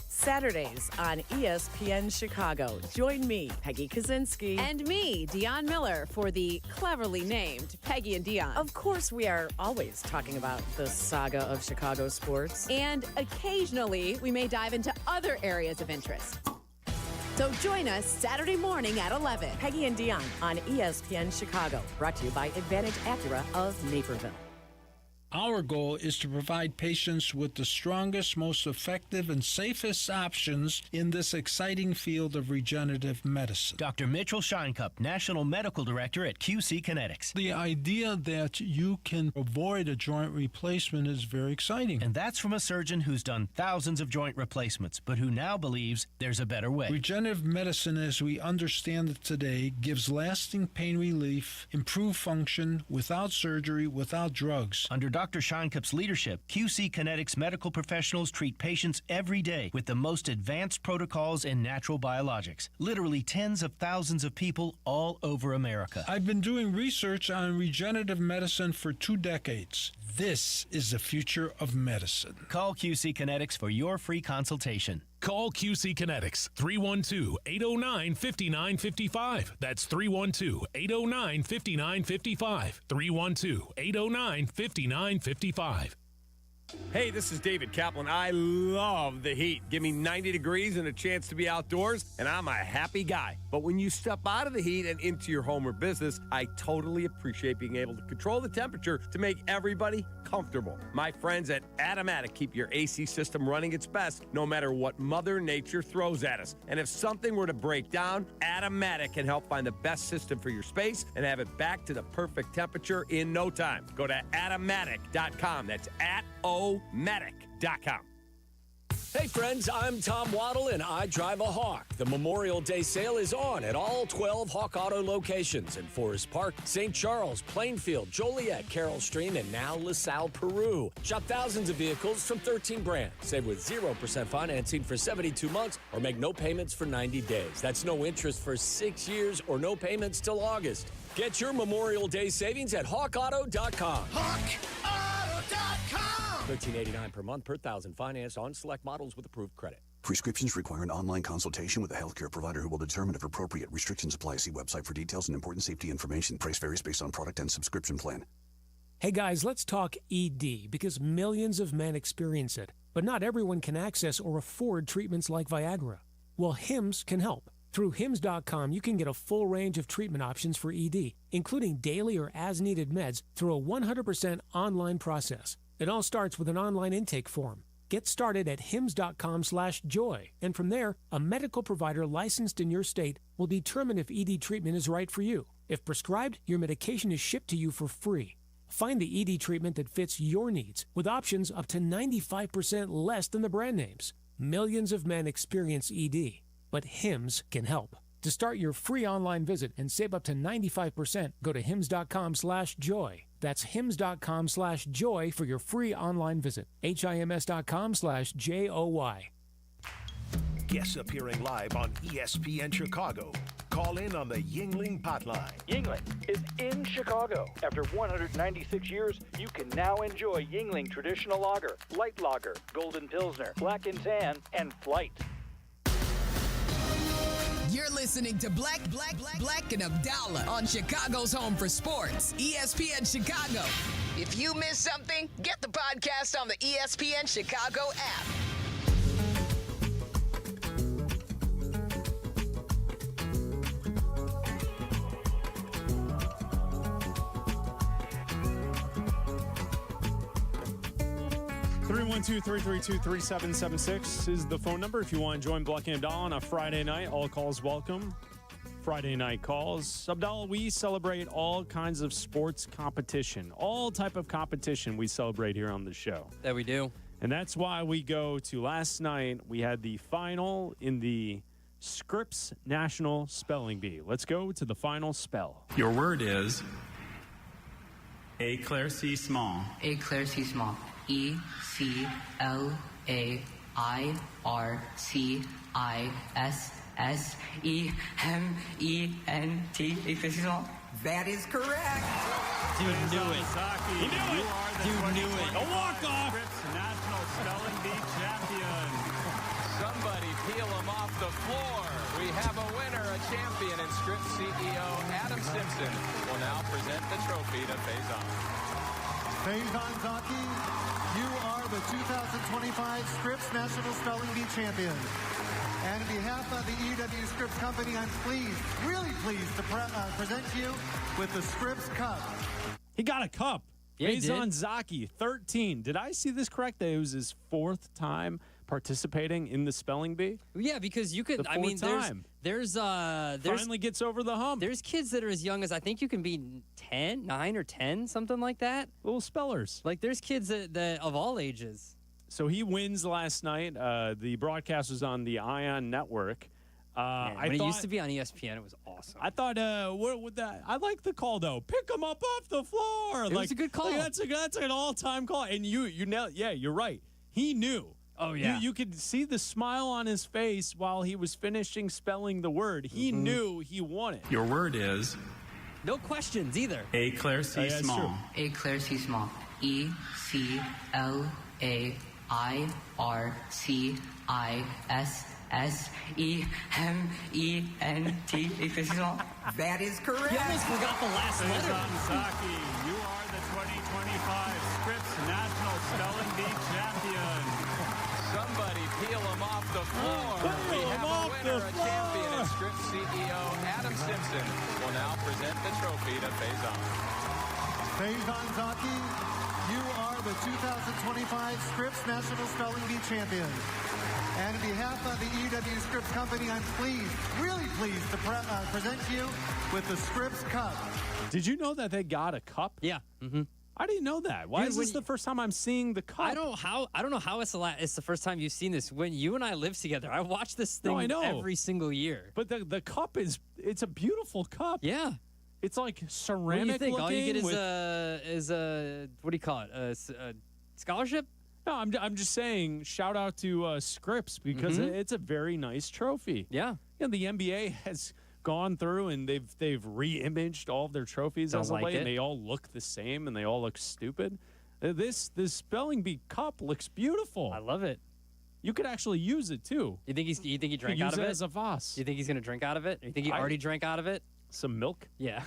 Saturdays on ESPN Chicago. Join me, Peggy Kaczynski. And me, Dion Miller, for the cleverly named Peggy and Dion. Of course, we are always talking about the saga of Chicago sports. And occasionally, we may dive into other areas of interest. So join us Saturday morning at 11. Peggy and Dion on ESPN Chicago. Brought to you by Advantage Acura of Naperville. Our goal is to provide patients with the strongest, most effective, and safest options in this exciting field of regenerative medicine. Dr. Mitchell Scheinkup, National Medical Director at QC Kinetics. The idea that you can avoid a joint replacement is very exciting. And that's from a surgeon who's done thousands of joint replacements, but who now believes there's a better way. Regenerative medicine, as we understand it today, gives lasting pain relief, improved function, without surgery, without drugs. Under Dr. Scheinkup's leadership, QC Kinetics medical professionals treat patients every day with the most advanced protocols in natural biologics. Literally tens of thousands of people all over America. I've been doing research on regenerative medicine for 2 decades. This is the future of medicine. Call QC Kinetics for your free consultation. Call QC Kinetics, 312-809-5955. That's 312-809-5955. 312-809-5955. Hey, this is David Kaplan. I love the heat. Give me 90 degrees and a chance to be outdoors, and I'm a happy guy. But when you step out of the heat and into your home or business, I totally appreciate being able to control the temperature to make everybody comfortable. My friends at Automatic keep your AC system running its best no matter what Mother Nature throws at us. And if something were to break down, Automatic can help find the best system for your space and have it back to the perfect temperature in no time. Go to Automatic.com. That's Automatic.com. Hey friends, I'm Tom Waddle and I drive a Hawk. The Memorial Day sale is on at all 12 Hawk Auto locations in Forest Park, St. Charles, Plainfield, Joliet, Carroll Stream, and now LaSalle, Peru. Shop thousands of vehicles from 13 brands. Save with 0% financing for 72 months or make no payments for 90 days. That's no interest for 6 years or no payments till August. Get your Memorial Day savings at hawkauto.com. hawkauto.com. $13.89 per month per thousand finance on select models with approved credit. Prescriptions require an online consultation with a healthcare provider who will determine if appropriate. Restrictions apply. See website for details and important safety information. Price varies based on product and subscription plan. Hey guys, let's talk ED because millions of men experience it, but not everyone can access or afford treatments like Viagra. Well, Hims can help. Through Hims.com, you can get a full range of treatment options for ED, including daily or as-needed meds through a 100% online process. It all starts with an online intake form. Get started at hims.com/joy, and from there, a medical provider licensed in your state will determine if ED treatment is right for you. If prescribed, your medication is shipped to you for free. Find the ED treatment that fits your needs with options up to 95% less than the brand names. Millions of men experience ED, but Hims can help. To start your free online visit and save up to 95%, go to hims.com/joy. That's hims.com/joy for your free online visit. HIMS.com/JOY. Guests appearing live on ESPN Chicago. Call in on the Yuengling hotline. Yuengling is in Chicago. After 196 years, you can now enjoy Yuengling Traditional Lager, Light Lager, Golden Pilsner, Black and Tan, and Flight. You're listening to Bleck and Abdalla on Chicago's home for sports, ESPN Chicago. If you missed something, get the podcast on the ESPN Chicago app. Two 332-3776 is the phone number if you want to join Bleck and Abdalla on a Friday night. All calls welcome. Friday night calls. Abdalla, we celebrate all kinds of sports competition. All type of competition we celebrate here on the show. That we do. And that's why we go to last night. We had the final in the Scripps National Spelling Bee. Let's go to the final spell. Your word is éclaircissement. Éclaircissement. E-C-L-A-I-R-C-I-S-S-E-M-E-N-T. Éclaircissement. That is correct. Dude knew it. He knew it. Dude knew it. A walk-off. National Spelling Bee champion. Somebody peel him off the floor. We have a winner, a champion, and Scripps CEO Adam Simpson will now present the trophy to Faison. Faison Zaki, you are the 2025 Scripps National Spelling Bee champion. And on behalf of the EW Scripps Company, I'm pleased, really pleased to present you with the Scripps Cup. He got a cup. Yeah, he Faison did. Zaki, 13. Did I see this correct? That it was his fourth time participating in the spelling bee? Yeah, because you could. The I mean, fourth time. there's Finally gets over the hump. There's kids that are as young as I think you can be 9 or 10, something like that. Little spellers. Like there's kids that of all ages. So he wins last night. The broadcast was on the Ion Network. Man, when it used to be on ESPN, it was awesome. I thought, what would that? I like the call though. Pick him up off the floor. It was a good call. That's an all-time call. And you know, yeah, you're right. He knew. Oh yeah. You could see the smile on his face while he was finishing spelling the word. He knew he won it. Your word is No questions either. Éclaircissement. Éclaircissement. ECLAIRCISSEMENT. Éclaircissement. That is correct. You almost forgot the last letter. Zaki, you are the 2025 Scripps National Spelling Bee champion. Somebody peel him off the floor. We have a winner, a champion, and Scripps CEO Adam Simpson will now present the trophy to Faison. Faison Zaki, you are the 2025 Scripps National Spelling Bee champion. And on behalf of the EW Scripps Company, I'm pleased, really pleased to present you with the Scripps Cup. Did you know that they got a cup? Yeah. Mm-hmm. I didn't know that. Why is this the first time I'm seeing the cup? I don't know how it's the first time you've seen this. When you and I lived together, I watched this thing every single year. But the cup it's a beautiful cup. Yeah. It's like ceramic What do you think? looking. All you get is a what do you call it? A scholarship? No, I'm just saying. Shout out to Scripps because it's a very nice trophy. Yeah. Yeah. The NBA has gone through and they've re-imaged all of their trophies Don't as of like late, it. and they all look the same and they all look stupid. This spelling bee cup looks beautiful. I love it. You could actually use it too. You think he drank Use out of it? as a vase. You think he's gonna drink out of it? You think he already drank out of it? Some milk? Yeah.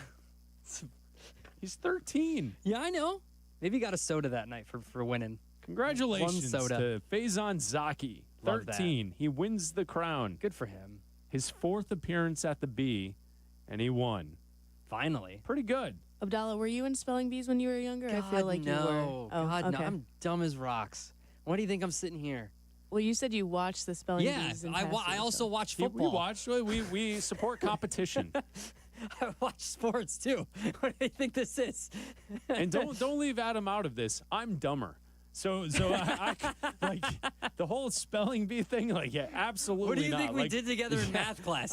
He's 13. Yeah, I know. Maybe he got a soda that night for winning. Congratulations One soda. to Faison Zaki, Love that. 13. He wins the crown. Good for him. His 4th appearance at the Bee, and he won. Finally. Pretty good. Abdalla, were you in spelling bees when you were younger? I feel like no. you were. Oh, God, okay. no. I'm dumb as rocks. Why do you think I'm sitting here? Well, you said you watched the spelling bees. In I passing, also watch We football. watched. We support competition. I watch sports too. What do you think this is? And don't leave Adam out of this. I'm dumber. So I like the whole spelling bee thing. Like, yeah, absolutely. What do you not. think we Like, did together in math class?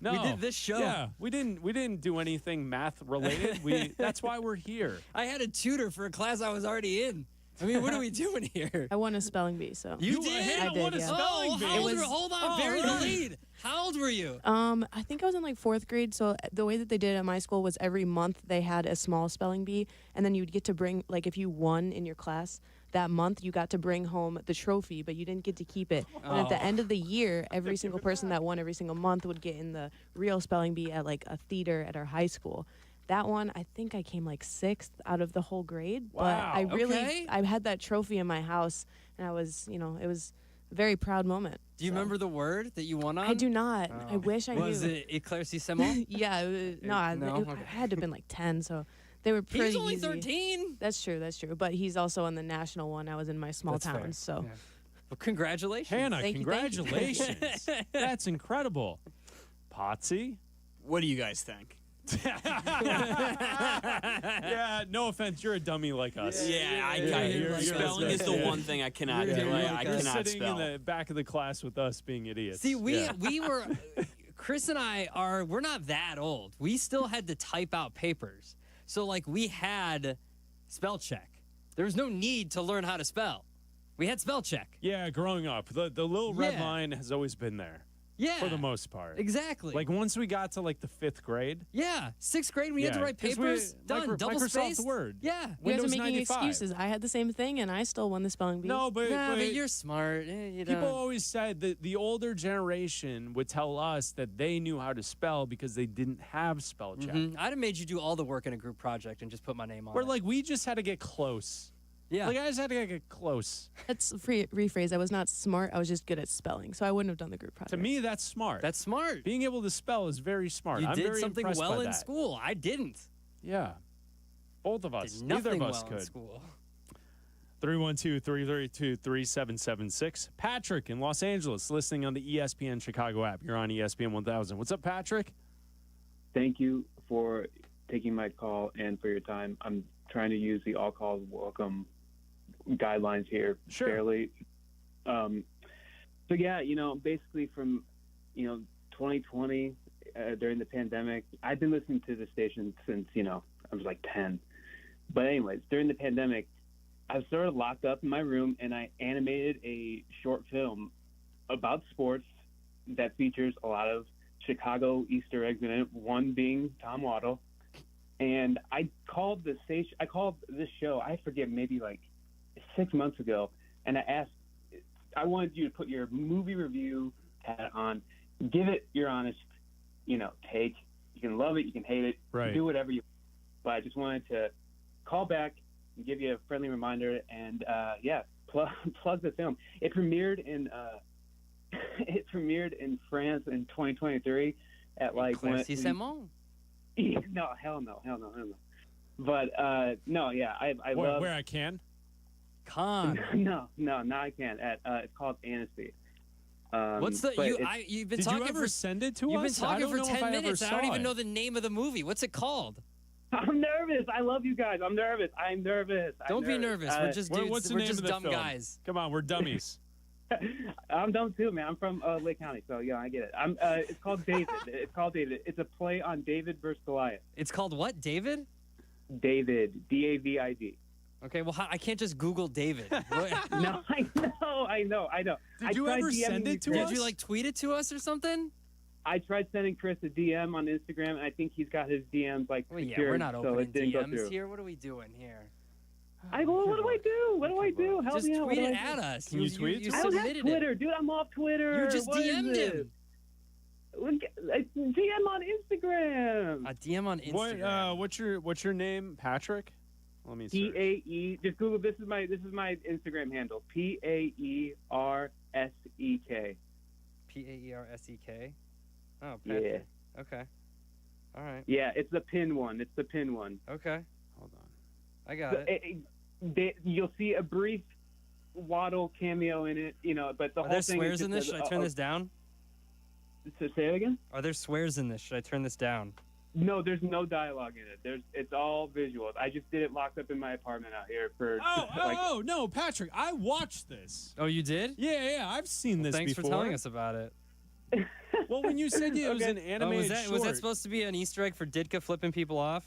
No, we did this show. Yeah, we didn't do anything math related. That's why we're here. I had a tutor for a class I was already in. I mean, what are we doing here? I won a spelling bee, so. You did? I did, won a yeah. spelling bee. How old were, hold on, bury the lead. How old were you? I think I was in like 4th grade. So the way that they did it at my school was every month they had a small spelling bee, and then you'd get to bring, like, if you won in your class that month, you got to bring home the trophy, but you didn't get to keep it. And at the end of the year, every single person that won every single month would get in the real spelling bee at like a theater at our high school. That one, I think I came like 6th out of the whole grade. Wow, But I really, okay. I had that trophy in my house, and I was, it was a very proud moment. Do you remember the word that you won on? I do not. I wish I knew. Was it éclaircissement? Yeah, it had to have been like 10, so they were pretty He's only easy. 13. That's true. But he's also in the national one. I was in my small That's town, fair. so. Yeah. Well, congratulations. Hannah, Thank you. congratulations. That's incredible. Potsy? What do you guys think? Yeah, no offense, you're a dummy like us. Yeah, spelling is the one thing I cannot do. I You're cannot sitting spell. in the back of the class with us being idiots. See, we were, Chris and I we're not that old. We still had to type out papers. So, like, we had spell check. There was no need to learn how to spell. We had spell check. Yeah, growing up, the little red Yeah. line has always been there. Yeah. For the most part. Exactly. Like once we got to like the 5th grade. Yeah, 6th grade, we had to Yeah, write 'cause papers. Done. Double Microsoft spaced. Word. Yeah. You guys are Windows making 95. excuses. I had the same thing, and I still won the spelling bee. No, but you're smart. You people don't. always said that the older generation would tell us that they knew how to spell because they didn't have spell check. I'd have made you do all the work in a group project and just put my name on Where it. like we just had to get close. Yeah. Like I just had to get close. That's rephrase. I was not smart. I was just good at spelling, so I wouldn't have done the group project. To me, that's smart. That's smart. Being able to spell is very smart. You I'm did very something impressed well by in that. school. I didn't. Yeah. Both of us. Did Neither nothing of us well in could. school. 312-332-3776. Patrick in Los Angeles, listening on the ESPN Chicago app. You're on ESPN 1000. What's up, Patrick? Thank you for taking my call and for your time. I'm trying to use the all calls welcome guidelines here fairly. So yeah, basically from 2020 during the pandemic, I've been listening to the station since I was like 10. But anyways, during the pandemic, I was sort of locked up in my room and I animated a short film about sports that features a lot of Chicago Easter eggs in it. One being Tom Waddle. and I called the station. I called this show. I forget, maybe like 6 months ago, and I asked. I wanted you to put your movie review hat on, give it your honest, take. You can love it, you can hate it, right. Do whatever you. But I just wanted to call back and give you a friendly reminder, and plug the film. It premiered in France in 2023 at like. No, hell no. But I love. Where I can. No, I can't. It's called Amnesty. What's the you've been did talking you ever for send it to You've us? been talking for 10 minutes. I don't even it. know the name of the movie. What's it called? I'm nervous. I love you guys. I'm nervous. Don't be nervous. We're just dudes. What's the We're name just of the dumb film? guys. Come on, we're dummies. I'm dumb too, man. I'm from Lake County, so yeah, I get it. It's called David. It's a play on David versus Goliath. It's called what? David? David. David. Okay, well, I can't just Google David. No, I know. Did you ever send it to us? Did you tweet it to us or something? I tried sending Chris a DM on Instagram, and I think he's got his DMs Well, secured, we're not so opening it didn't go DMs through. here. What are we doing here? What do I do? Help just me out. tweet it at us. Can you tweet? You I don't have submitted Twitter, it. dude. I'm off Twitter. You just What is DM'd this? him. DM on Instagram. A DM on Instagram. What's your name, Patrick? Let me search. PAE. Just Google. This is my Instagram handle. PAERSEK. PAERSEK. Oh, Patrick. Yeah. Okay. All right. Yeah, it's the pin one. Okay. Hold on. I got it. You'll see a brief Waddle cameo in it, but the whole Are there thing swears is in this? Should I turn this down? So say it again? Are there swears in this? Should I turn this down? No, there's no dialogue in it. It's all visuals. I just did it locked up in my apartment out here for. Oh no, Patrick! I watched this. Oh, you did? Yeah, I've seen this Thanks before. for telling us about it. Well, when you said it was an animated was that supposed to be an Easter egg for Ditka flipping people off?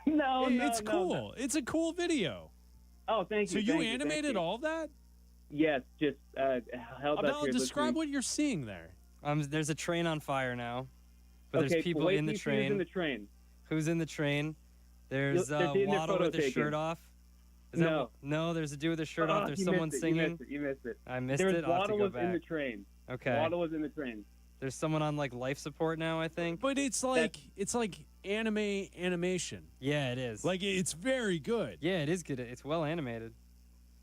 No, it's cool. It's a cool video. Oh, thank you. So you animated all of that? Yes, just held up here. Describe what you're seeing there. There's a train on fire now, but there's people in the train. Who's in the train? Who's in the train? There's Waddle with his shirt off. No, there's a dude with his shirt off. There's someone singing. You missed it. I missed it. Waddle was in the train. Okay. Waddle was in the train. There's someone on life support now, I think. But it's like animation. Yeah, it is. It's very good. Yeah, it is good. It's well animated.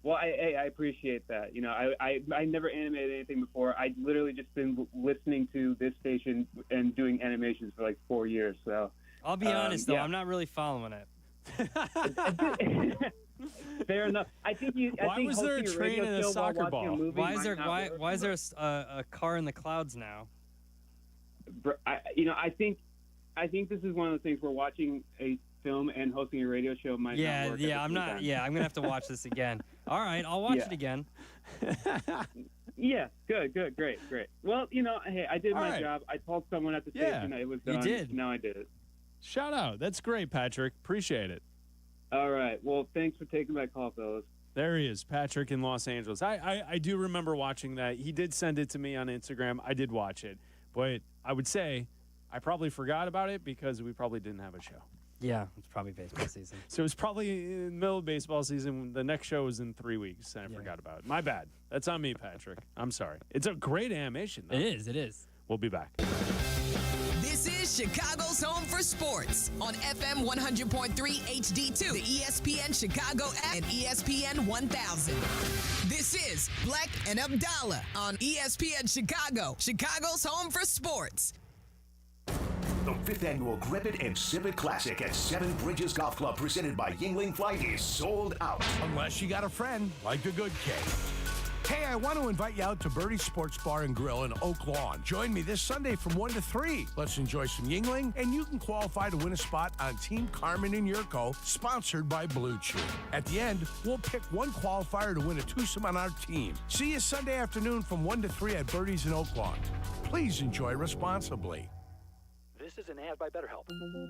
Well, I appreciate that. I never animated anything before. I literally just been listening to this station and doing animations for 4 years. So I'll be honest though, I'm not really following it. Fair enough. I think you. Why was there a train and a soccer ball? Why is there a car in the clouds now? I think this is one of the things where watching a film and hosting a radio show might not work. I'm gonna have to watch this again. All right, I'll watch it again. Yeah, good, great. Well, hey, I did my job. I told someone at the station it was done. You did. Now I did it. Shout out. That's great, Patrick. Appreciate it. All right. Well, thanks for taking my call, fellas. There he is, Patrick in Los Angeles. I do remember watching that. He did send it to me on Instagram. I did watch it. But I would say I probably forgot about it because we probably didn't have a show. Yeah, it's probably baseball season. So it's probably in the middle of baseball season. The next show is in 3 weeks, and I forgot about it. My bad. That's on me, Patrick. I'm sorry. It's a great animation, though. It is. We'll be back. This is Chicago's home for sports on FM 100.3 HD2, the ESPN Chicago app, and ESPN 1000. This is Bleck and Abdalla on ESPN Chicago, Chicago's home for sports. The 5th annual Grip It and Sip It Classic at Seven Bridges Golf Club presented by Yuengling Flight is sold out. Unless you got a friend like the good kid. Hey, I want to invite you out to Birdie's Sports Bar and Grill in Oak Lawn. Join me this Sunday from 1 to 3. Let's enjoy some Yuengling, and you can qualify to win a spot on Team Carmen and Yurko, sponsored by Blue Chew. At the end, we'll pick one qualifier to win a twosome on our team. See you Sunday afternoon from 1 to 3 at Birdie's in Oak Lawn. Please enjoy responsibly. This is an ad by BetterHelp.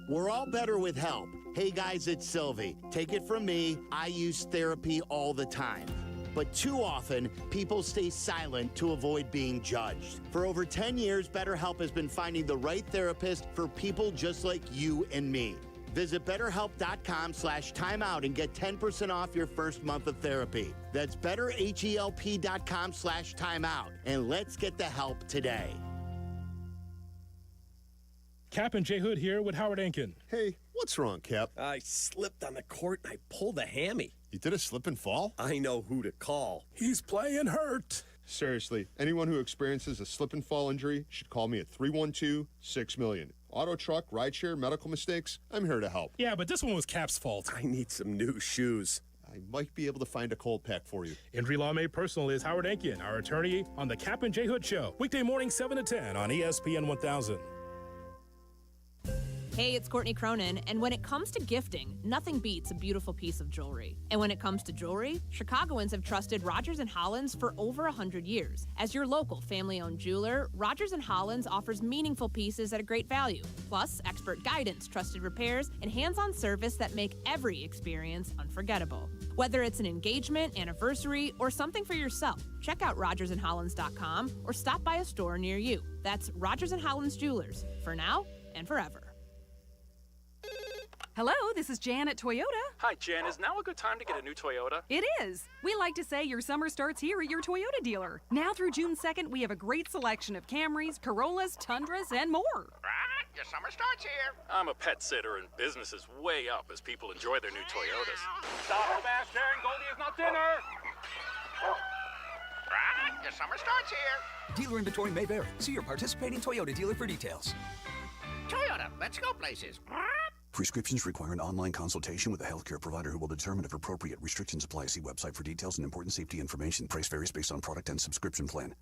We're all better with help. Hey guys, it's Sylvie. Take it from me, I use therapy all the time. But too often, people stay silent to avoid being judged. For over 10 years, BetterHelp has been finding the right therapist for people just like you and me. Visit BetterHelp.com/timeout and get 10% off your first month of therapy. That's BetterHelp.com/timeout. And let's get the help today. Cap and Jay Hood here with Howard Enkin. Hey, what's wrong, Cap? I slipped on the court and I pulled a hammy. You did a slip and fall? I know who to call. He's playing hurt. Seriously, anyone who experiences a slip and fall injury should call me at 312-6-million. Auto, truck, rideshare, medical mistakes, I'm here to help. Yeah, but this one was Cap's fault. I need some new shoes. I might be able to find a cold pack for you. Injury Law Made Personal is Howard Enkin, our attorney on the Cap and Jay Hood Show. Weekday morning 7 to 10 on ESPN 1000. Hey, it's Courtney Cronin, and when it comes to gifting, nothing beats a beautiful piece of jewelry. And when it comes to jewelry, Chicagoans have trusted Rogers & Hollins for over 100 years. As your local family-owned jeweler, Rogers & Hollins offers meaningful pieces at a great value, plus expert guidance, trusted repairs, and hands-on service that make every experience unforgettable. Whether it's an engagement, anniversary, or something for yourself, check out rogersandhollins.com or stop by a store near you. That's Rogers & Hollins Jewelers, for now and forever. Hello, this is Jan at Toyota. Hi, Jan. Is now a good time to get a new Toyota? It is. We like to say your summer starts here at your Toyota dealer. Now through June 2nd, we have a great selection of Camrys, Corollas, Tundras, and more. Right, your summer starts here. I'm a pet sitter, and business is way up as people enjoy their new Toyotas. Stop, Master, and Goldie is not dinner. Right, your summer starts here. Dealer inventory may vary. See your participating Toyota dealer for details. Toyota, let's go places. Prescriptions require an online consultation with a healthcare provider who will determine if appropriate. Restrictions apply. See website for details and important safety information. Price varies based on product and subscription plan.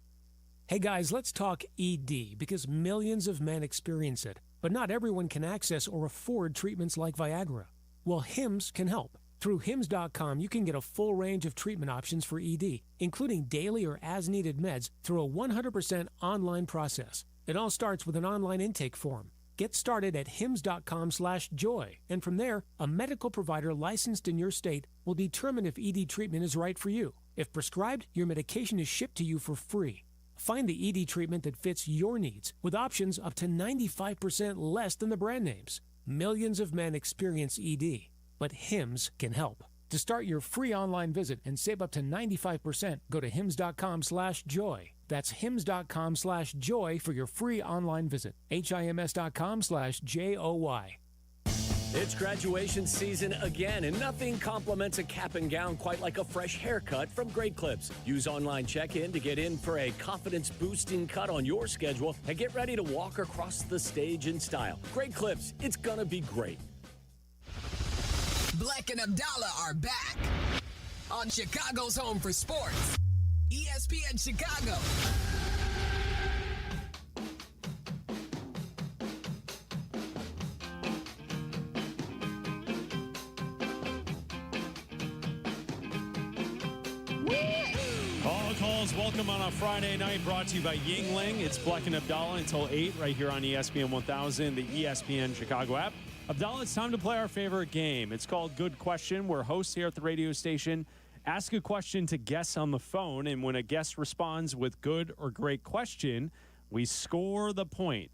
Hey guys, let's talk ED because millions of men experience it, but not everyone can access or afford treatments like Viagra. Well, Hims can help. Through Hims.com, you can get a full range of treatment options for ED, including daily or as-needed meds through a 100% online process. It all starts with an online intake form. Get started at hims.com/joy, and from there, a medical provider licensed in your state will determine if ED treatment is right for you. If prescribed, your medication is shipped to you for free. Find the ED treatment that fits your needs with options up to 95% less than the brand names. Millions of men experience ED, but Hims can help. To start your free online visit and save up to 95%, go to hims.com/joy. That's hims.com/joy for your free online visit. HIMS.com/JOY. It's graduation season again, and nothing compliments a cap and gown quite like a fresh haircut from Great Clips. Use online check-in to get in for a confidence-boosting cut on your schedule and get ready to walk across the stage in style. Great Clips, it's gonna be great. Bleck and Abdalla are back on Chicago's home for sports, ESPN Chicago. All calls welcome on a Friday night, brought to you by Yuengling. It's Bleck and Abdalla until 8 right here on ESPN 1000, the ESPN Chicago app. Abdalla, it's time to play our favorite game. It's called Good Question, where hosts here at the radio station ask a question to guests on the phone, and when a guest responds with good or great question, we score the point.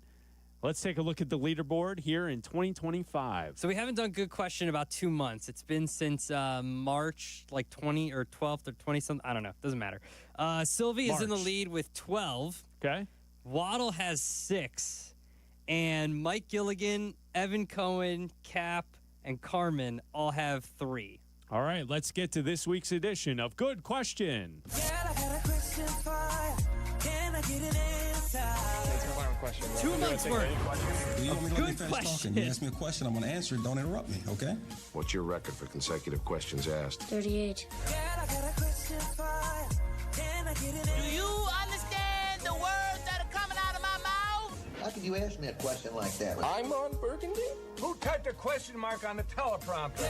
Let's take a look at the leaderboard here in 2025. So we haven't done Good Question in about 2 months. It's been since March, like 20 or 12th or 20-something. I don't know. Doesn't matter. Sylvie is in the lead with 12. Okay. Waddle has 6. And Mike Gilligan, Evan Cohen, Cap, and Carmen all have 3. All right, let's get to this week's edition of Good Question. I got a question for you. Can I get an answer? 2 months worth. Good question. You ask me a question, I'm going to answer it. Don't interrupt me, okay? What's your record for consecutive questions asked? 38. I got a question for you. Can I get an answer? Do you understand the words that are coming out of my mouth? How could you ask me a question like that? I'm on Burgundy. Who typed a question mark on the teleprompter?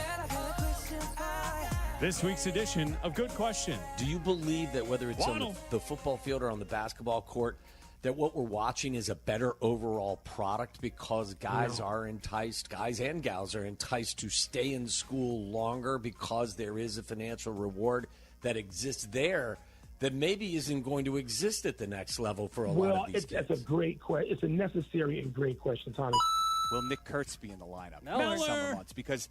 This week's edition of Good Question. Do you believe that whether it's on the football field or on the basketball court, that what we're watching is a better overall product because guys are enticed, guys and gals are enticed to stay in school longer because there is a financial reward that exists there that maybe isn't going to exist at the next level for a lot of these kids? That's a great question. It's a necessary and great question, Tommy. Will Nick Kurtz be in the lineup Miller. in the summer months? Because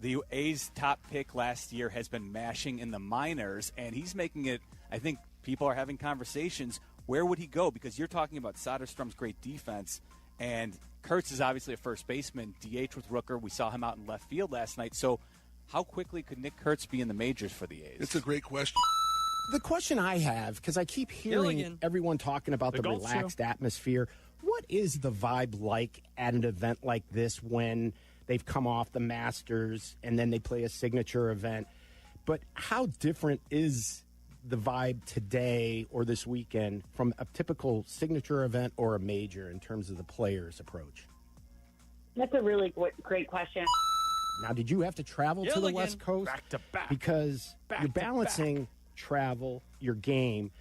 the A's top pick last year has been mashing in the minors, and he's making it, I think people are having conversations. Where would he go? Because you're talking about Soderstrom's great defense, and Kurtz is obviously a first baseman, DH with Rooker. We saw him out in left field last night. So how quickly could Nick Kurtz be in the majors for the A's? It's a great question. The question I have, because I keep hearing everyone talking about the relaxed atmosphere, what is the vibe like at an event like this when they've come off the Masters and then they play a signature event? But how different is the vibe today or this weekend from a typical signature event or a major in terms of the players' approach? That's a really great question. Now, did you have to travel to the West Coast? Back to back. Because you're balancing travel, your game,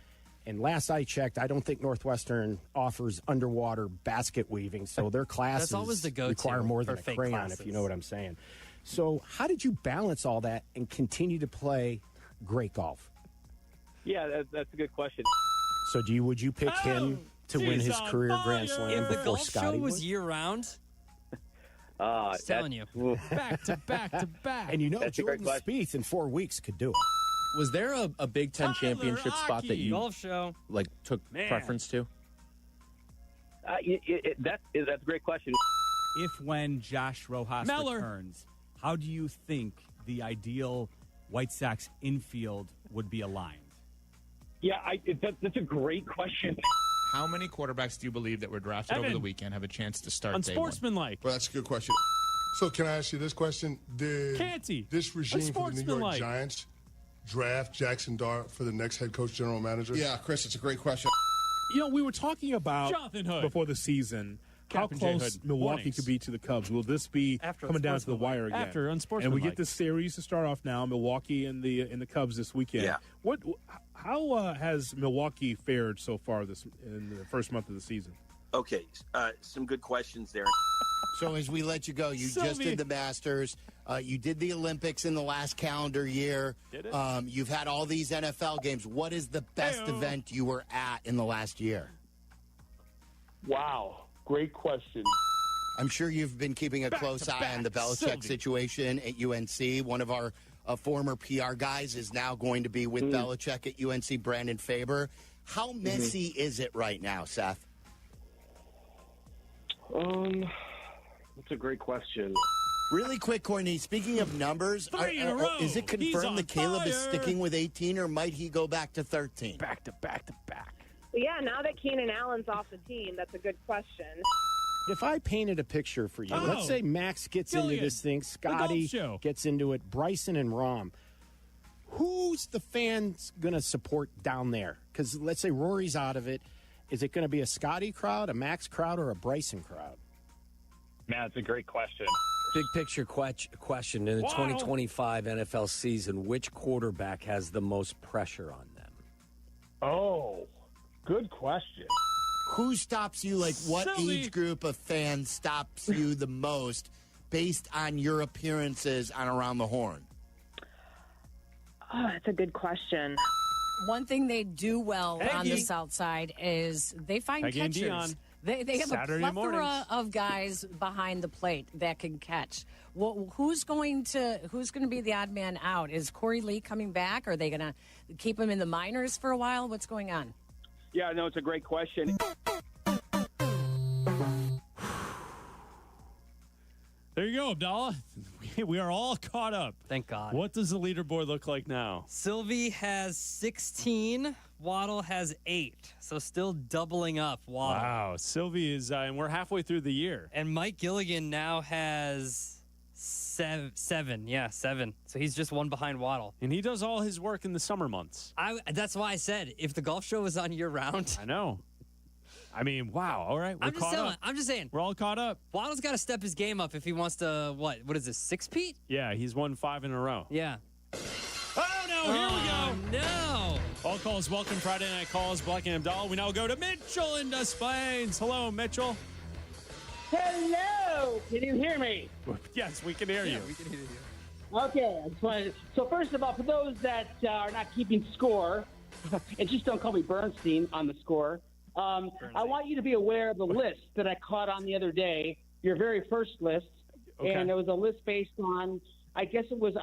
and last I checked, I don't think Northwestern offers underwater basket weaving, so their classes That's always the go-to require more than for a fake crayon, classes. if you know what I'm saying. So how did you balance all that and continue to play great golf? Yeah, that's a good question. So would you pick him to win his career Grand Slam If the before golf Scotty show would? was year-round, just telling you. Back to back to back. And you know That's a great Jordan Spieth in 4 weeks could do it. Was there a Big Ten championship spot that you Golf show. took preference to? That's a great question. If when Josh Rojas returns, how do you think the ideal White Sox infield would be aligned? Yeah, that's a great question. How many quarterbacks do you believe that were drafted over the weekend have a chance to start day one? Unsportsmanlike. Well, that's a good question. So can I ask you this question? Did Canty. this regime for the New York Unsportsmanlike. Giants draft Jackson Dart for the next head coach general manager? Yeah, Chris, it's a great question. We were talking about Jonathan Hood. before the season Captain how J. close Hood. Milwaukee Warnings. could be to the Cubs. Will this be After coming down to the wire again? After and we unsportsmanlike. get this series to start off now. Milwaukee and the Cubs this weekend. Yeah. How has Milwaukee fared so far in the first month of the season? Okay, some good questions there. So as we let you go, you just did the Masters. You did the Olympics in the last calendar year. Did it? You've had all these NFL games. What is the best event you were at in the last year? Wow, great question. I'm sure you've been keeping a close eye on the Belichick situation at UNC. One of our former PR guys is now going to be with Belichick at UNC, Brandon Faber. How messy is it right now, Seth? That's a great question. Really quick, Courtney, speaking of numbers, Three in a row. is it He's confirmed on that Caleb is fire. sticking with 18, or might he go back to 13? Back to back to back. Yeah, now that Keenan Allen's off the team, that's a good question. If I painted a picture for you, let's say Max gets into this thing, Scotty gets into it, Bryson and Rahm. Who's the fans going to support down there? Because let's say Rory's out of it. Is it going to be a Scotty crowd, a Max crowd, or a Bryson crowd? Man, it's a great question. Big picture question. In the 2025 NFL season, which quarterback has the most pressure on them? Oh, good question. Who stops you? Like, what age group of fans stops you the most based on your appearances on Around the Horn? Oh, that's a good question. One thing they do well on the South Side is they find Peggy and catchers. Dion. They have Saturday a plethora mornings. of guys behind the plate that can catch. Well, who's going to be the odd man out? Is Corey Lee coming back? Are they going to keep him in the minors for a while? What's going on? Yeah, no, it's a great question. There you go, Abdallah. We are all caught up. Thank God. What does the leaderboard look like now? Sylvie has 16. Waddle has 8. So still doubling up Waddle. Wow. Sylvie is, and we're halfway through the year. And Mike Gilligan now has 7. Yeah, 7. So he's just one behind Waddle. And he does all his work in the summer months. That's why I said if the golf show was on year round. I know. I mean, wow. All right. We're caught up. I'm just saying. We're all caught up. Waddle's got to step his game up if he wants to, what is this, 6-peat? Yeah, he's won 5 in a row. Yeah. Oh, no. Here we go. No. All calls welcome. Friday Night Calls. Bleck and Abdalla. We now go to Mitchell in Des Plaines. Hello, Mitchell. Hello! Can you hear me? Yes, we can hear you. We can hear you. Okay. So first of all, for those that are not keeping score, and just don't call me Bernstein on the score, I want you to be aware of the list that I caught on the other day, your very first list. Okay. And it was a list based on, I guess it was,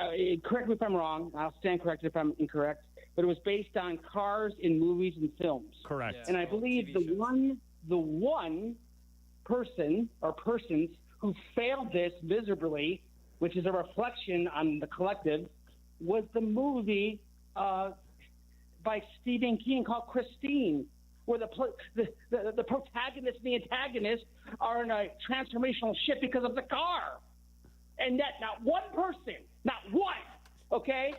correct me if I'm wrong, I'll stand corrected if I'm incorrect, but it was based on cars in movies and films. Correct. Yeah, and I believe the one person or persons who failed this miserably, which is a reflection on the collective, was the movie by Stephen King called Christine, where the protagonist and the antagonist are in a transformational shift because of the car. And that not one person, not one, okay,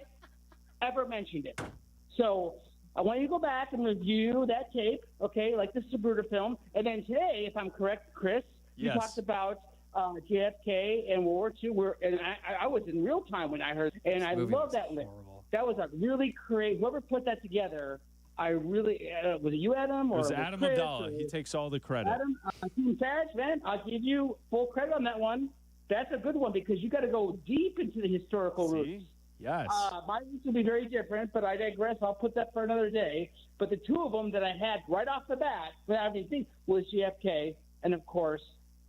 ever mentioned it. So I want you to go back and review that tape, okay, like this is a Bruder film. And then today, if I'm correct, Chris, you talked about JFK and World War II. And I was in real time when I heard, and I love that list. That was a really creative, whoever put that together, I really, was it you, Adam? Or it was Adam Chris, Abdalla. He takes all the credit. Adam, Team Fadge, man, I'll give you full credit on that one. That's a good one because you got to go deep into the historical roots. Yes. My roots will be very different, but I digress. I'll put that for another day. But the two of them that I had right off the bat, without anything, was JFK and, of course,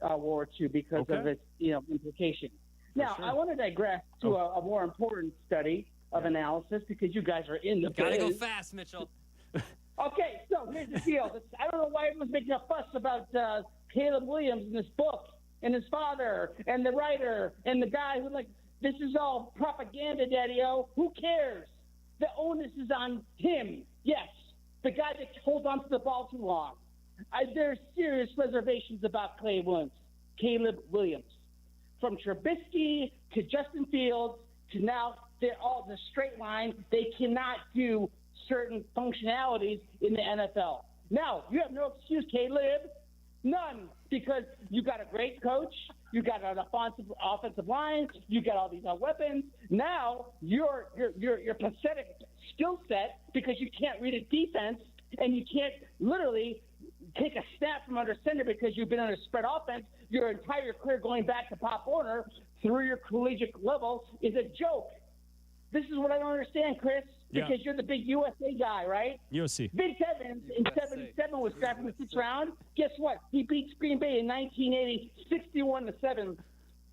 World War II because of its implication. Now, I want to digress to a more important study of analysis because you guys are in the Gotta go biz. fast, Mitchell. Okay, so here's the deal. I don't know why everyone's making a fuss about Caleb Williams in this book and his father and the writer and the guy who, like, this is all propaganda, Daddy-O. Who cares? The onus is on him. Yes, the guy that holds on to the ball too long. There's serious reservations about Caleb Williams. From Trubisky to Justin Fields to now they're all the straight line. They cannot do certain functionalities in the NFL. Now, you have no excuse, Caleb. None, because you got a great coach, you got an offensive line, you got all these weapons. Now your pathetic skill set because you can't read a defense and you can't literally take a snap from under center because you've been on a spread offense your entire career going back to Pop Warner through your collegiate level is a joke. This is what I don't understand, Chris, because you're the big USA guy, right? USC. Vince Evans in 77 was drafted in the 6th round. Guess what? He beat Green Bay in 1980, 61-7.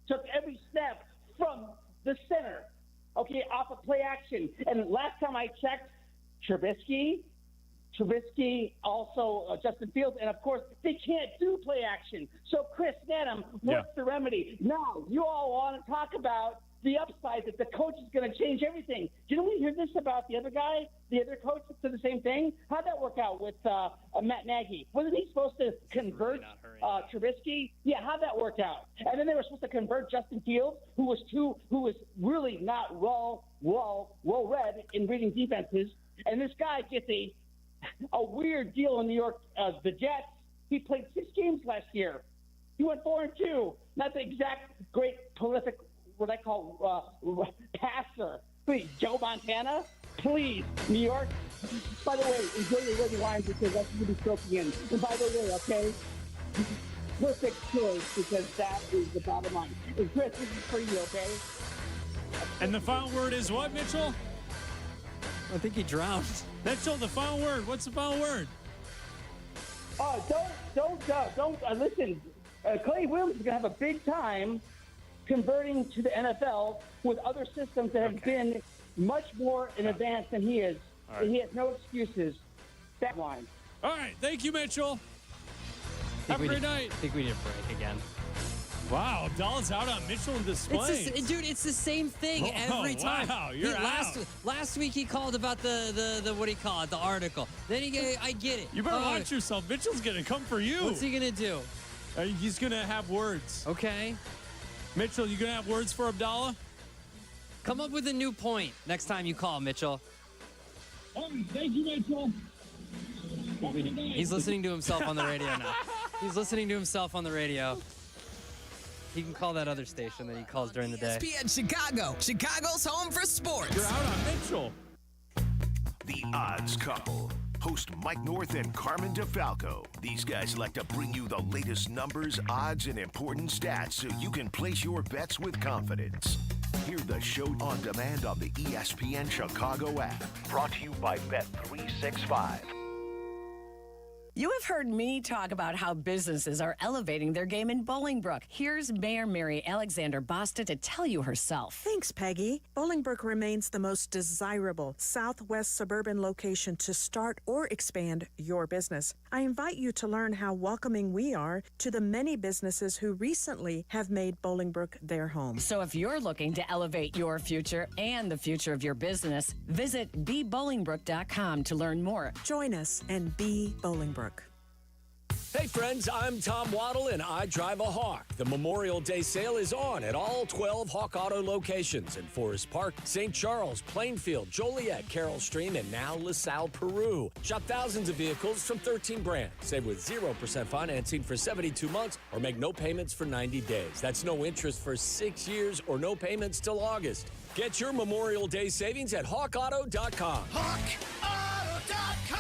Took every snap from the center, okay, off of play action. And last time I checked, Trubisky, also Justin Fields, and of course, they can't do play action. So, Chris and Adam, what's the remedy? Now, you all want to talk about the upside that the coach is going to change everything. Didn't we hear this about the other guy, the other coach that said the same thing? How'd that work out with Matt Nagy? Wasn't he supposed to convert Trubisky? Yeah, how'd that work out? And then they were supposed to convert Justin Fields, who was really not well read in reading defenses. And this guy gets a weird deal in New York, the Jets. He played 6 games last year. He went 4-2. Not the exact great prolific, what I call passer. Please, Joe Montana, please, New York. By the way, enjoy your Reggie wine because that's going to be stroking in. And by the way, okay, perfect choice because that is the bottom line. And Chris, this is for you, okay? And the final word is what, Mitchell? I think he drowned. Mitchell, the final word. What's the final word? Don't listen. Clay Williams is going to have a big time converting to the NFL with other systems that have been much more in advance than he is. Right. He has no excuses. That line. All right. Thank you, Mitchell. Have a great night. I think we need a break again. Wow, Abdalla's out on Mitchell and displays. Dude, it's the same thing every time. Wow, you're out. Last week he called about the what do you call it, the article. Then I get it. You better watch yourself. Mitchell's going to come for you. What's he going to do? He's going to have words. Okay. Mitchell, you going to have words for Abdalla? Come up with a new point next time you call, Mitchell. Thank you, Mitchell. He's listening to himself on the radio now. He's listening to himself on the radio. He can call that other station that he calls during the day. ESPN Chicago, Chicago's home for sports. You're out on Mitchell. The Odds Couple. Host Mike North and Carmen DeFalco. These guys like to bring you the latest numbers, odds, and important stats so you can place your bets with confidence. Hear the show on demand on the ESPN Chicago app. Brought to you by Bet365. You have heard me talk about how businesses are elevating their game in Bolingbrook. Here's Mayor Mary Alexander Boston to tell you herself. Thanks, Peggy. Bolingbrook remains the most desirable southwest suburban location to start or expand your business. I invite you to learn how welcoming we are to the many businesses who recently have made Bolingbrook their home. So if you're looking to elevate your future and the future of your business, visit bebolingbrook.com to learn more. Join us and be Bolingbrook. Hey friends, I'm Tom Waddle and I drive a Hawk. The Memorial Day sale is on at all 12 Hawk Auto locations in Forest Park, St. Charles, Plainfield, Joliet, Carroll Stream, and now LaSalle, Peru. Shop thousands of vehicles from 13 brands. Save with 0% financing for 72 months or make no payments for 90 days. That's no interest for 6 years or no payments till August. Get your Memorial Day savings at hawkauto.com. HawkAuto.com.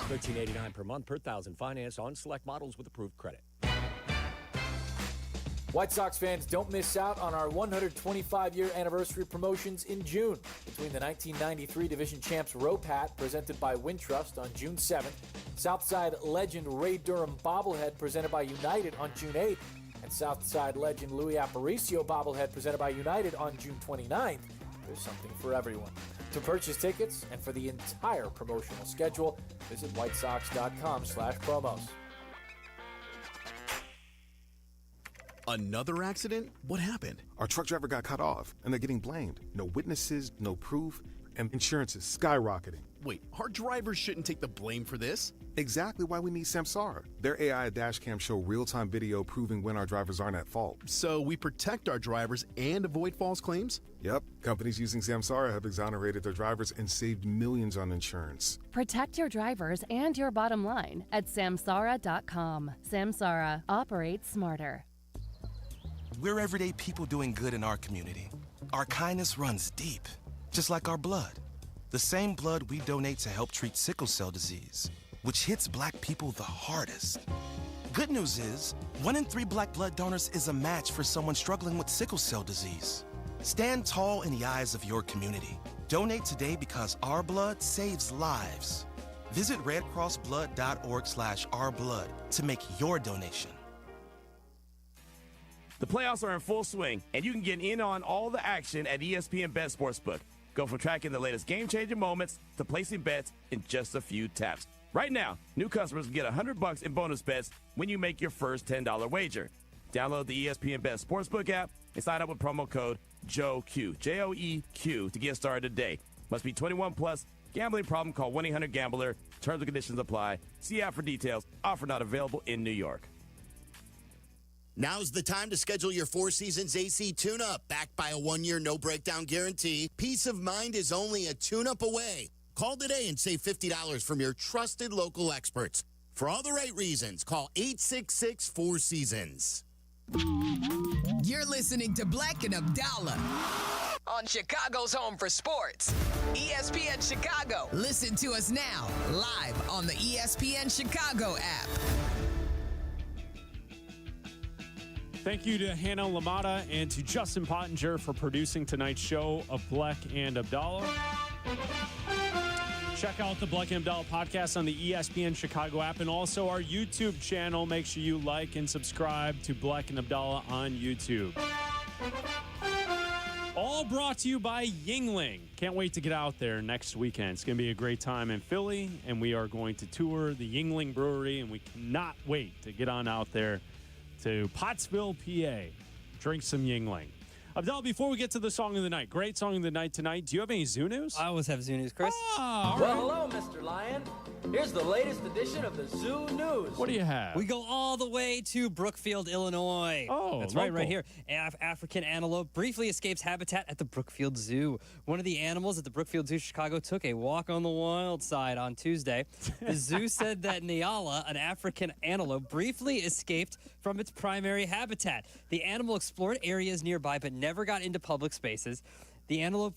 $13.89 per month per thousand financed on select models with approved credit. White Sox fans, don't miss out on our 125-year anniversary promotions in June. Between the 1993 Division Champs Rope Hat, presented by Wintrust on June 7th, Southside legend Ray Durham bobblehead presented by United on June 8th, and Southside legend Louis Aparicio bobblehead presented by United on June 29th, there's something for everyone. To purchase tickets and for the entire promotional schedule, visit whitesox.com/promos. Another accident? What happened? Our truck driver got cut off, and they're getting blamed. No witnesses, no proof, and insurance is skyrocketing. Wait, our drivers shouldn't take the blame for this? Exactly why we need Samsara. Their AI dashcam show real-time video proving when our drivers aren't at fault. So we protect our drivers and avoid false claims? Yep. Companies using Samsara have exonerated their drivers and saved millions on insurance. Protect your drivers and your bottom line at Samsara.com. Samsara. Operate smarter. We're everyday people doing good in our community. Our kindness runs deep, just like our blood. The same blood we donate to help treat sickle cell disease, which hits Black people the hardest. Good news is, 1 in 3 Black blood donors is a match for someone struggling with sickle cell disease. Stand tall in the eyes of your community. Donate today because our blood saves lives. Visit redcrossblood.org/ourblood to make your donation. The playoffs are in full swing, and you can get in on all the action at ESPN Bet Sportsbook. Go from tracking the latest game-changing moments to placing bets in just a few taps. Right now, new customers can get $100 in bonus bets when you make your first $10 wager. Download the ESPN Bet Sportsbook app and sign up with promo code JOEQ, J-O-E-Q, to get started today. Must be 21 plus. Gambling problem? Call 1-800-GAMBLER. Terms and conditions apply. See app for details. Offer not available in New York. Now's the time to schedule your Four Seasons AC tune-up. Backed by a 1-year no-breakdown guarantee, peace of mind is only a tune-up away. Call today and save $50 from your trusted local experts. For all the right reasons, call 866-4Seasons. You're listening to Bleck and Abdalla on Chicago's Home for Sports, ESPN Chicago. Listen to us now, live on the ESPN Chicago app. Thank you to Hannah Lamada and to Justin Pottinger for producing tonight's show of Bleck and Abdalla. Check out the Bleck and Abdalla podcast on the ESPN Chicago app and also our YouTube channel. Make sure you like and subscribe to Bleck and Abdalla on YouTube. All brought to you by Yuengling. Can't wait to get out there next weekend. It's going to be a great time in Philly, and we are going to tour the Yuengling Brewery, and we cannot wait to get on out there to Pottsville, PA. Drink some Yuengling. Abdalla, before we get to the song of the night, great song of the night tonight. Do you have any zoo news? I always have zoo news, Chris. All Well, hello, Mr. Lion. Here's the latest edition of the Zoo News. What do you have? We go all the way to Brookfield, Illinois. Oh, that's local. right here. African antelope briefly escapes habitat at the Brookfield Zoo. One of the animals at the Brookfield Zoo, Chicago, took a walk on the wild side on Tuesday. The zoo said that Nyala, an African antelope, briefly escaped from its primary habitat. The animal explored areas nearby but never got into public spaces. The antelope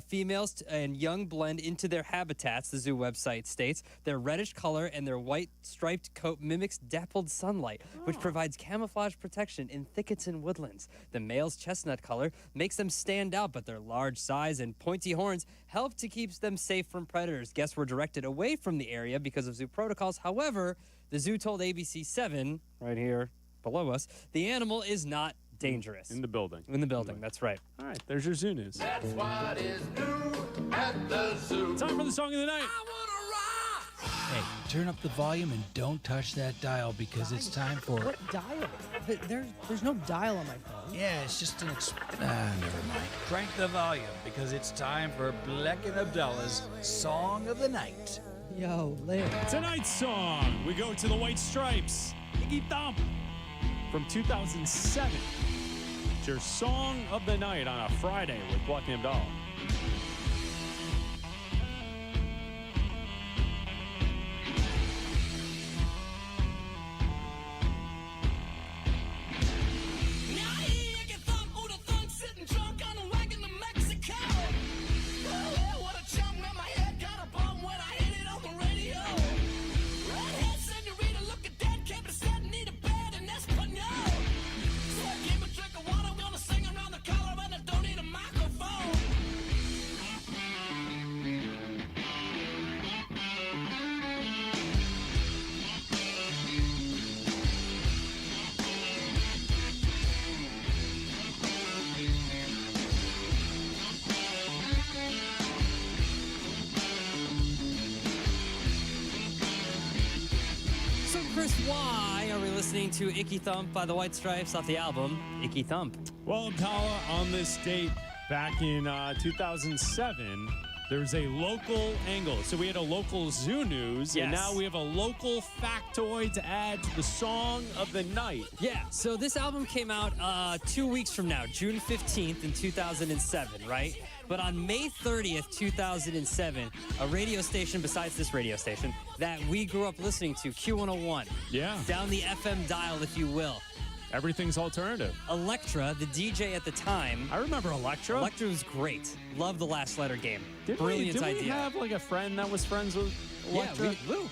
females and young blend into their habitats, the zoo website states. Their reddish color and their white striped coat mimics dappled sunlight, which provides camouflage protection in thickets and woodlands. The male's chestnut color makes them stand out, but their large size and pointy horns help to keep them safe from predators. Guests were directed away from the area because of zoo protocols. However, the zoo told ABC7, right here below us, the animal is not dangerous. In the building. In the building, that's right. All right, there's your zoo news. That's what is new at the zoo. Time for the song of the night. Hey, turn up the volume and don't touch that dial because it's time for... What dial? There's no dial on my phone. Yeah, it's just an... never mind. Crank the volume because it's time for Bleck Abdalla's Song of the Night. Yo, Larry. Tonight's song, we go to the White Stripes. Iggy Thump from 2007. It's your Song of the Night on a Friday with Bleck Abdalla. Why are we listening to Icky Thump by the White Stripes off the album Icky Thump? Well, Abdalla, on this date back in 2007, there's a local angle. So we had a local zoo news, and now we have a local factoid to add to the Song of the Night. Yeah, so this album came out 2 weeks from now, June 15th in 2007, right? But on May 30th, 2007, a radio station besides this radio station that we grew up listening to, Q101. Yeah. Down the FM dial, if you will. Everything's alternative. Electra, the DJ at the time. I remember Electra. Electra was great. Love the last letter game. Brilliant did idea. we have like a friend that was friends with Electra? Yeah, Lou.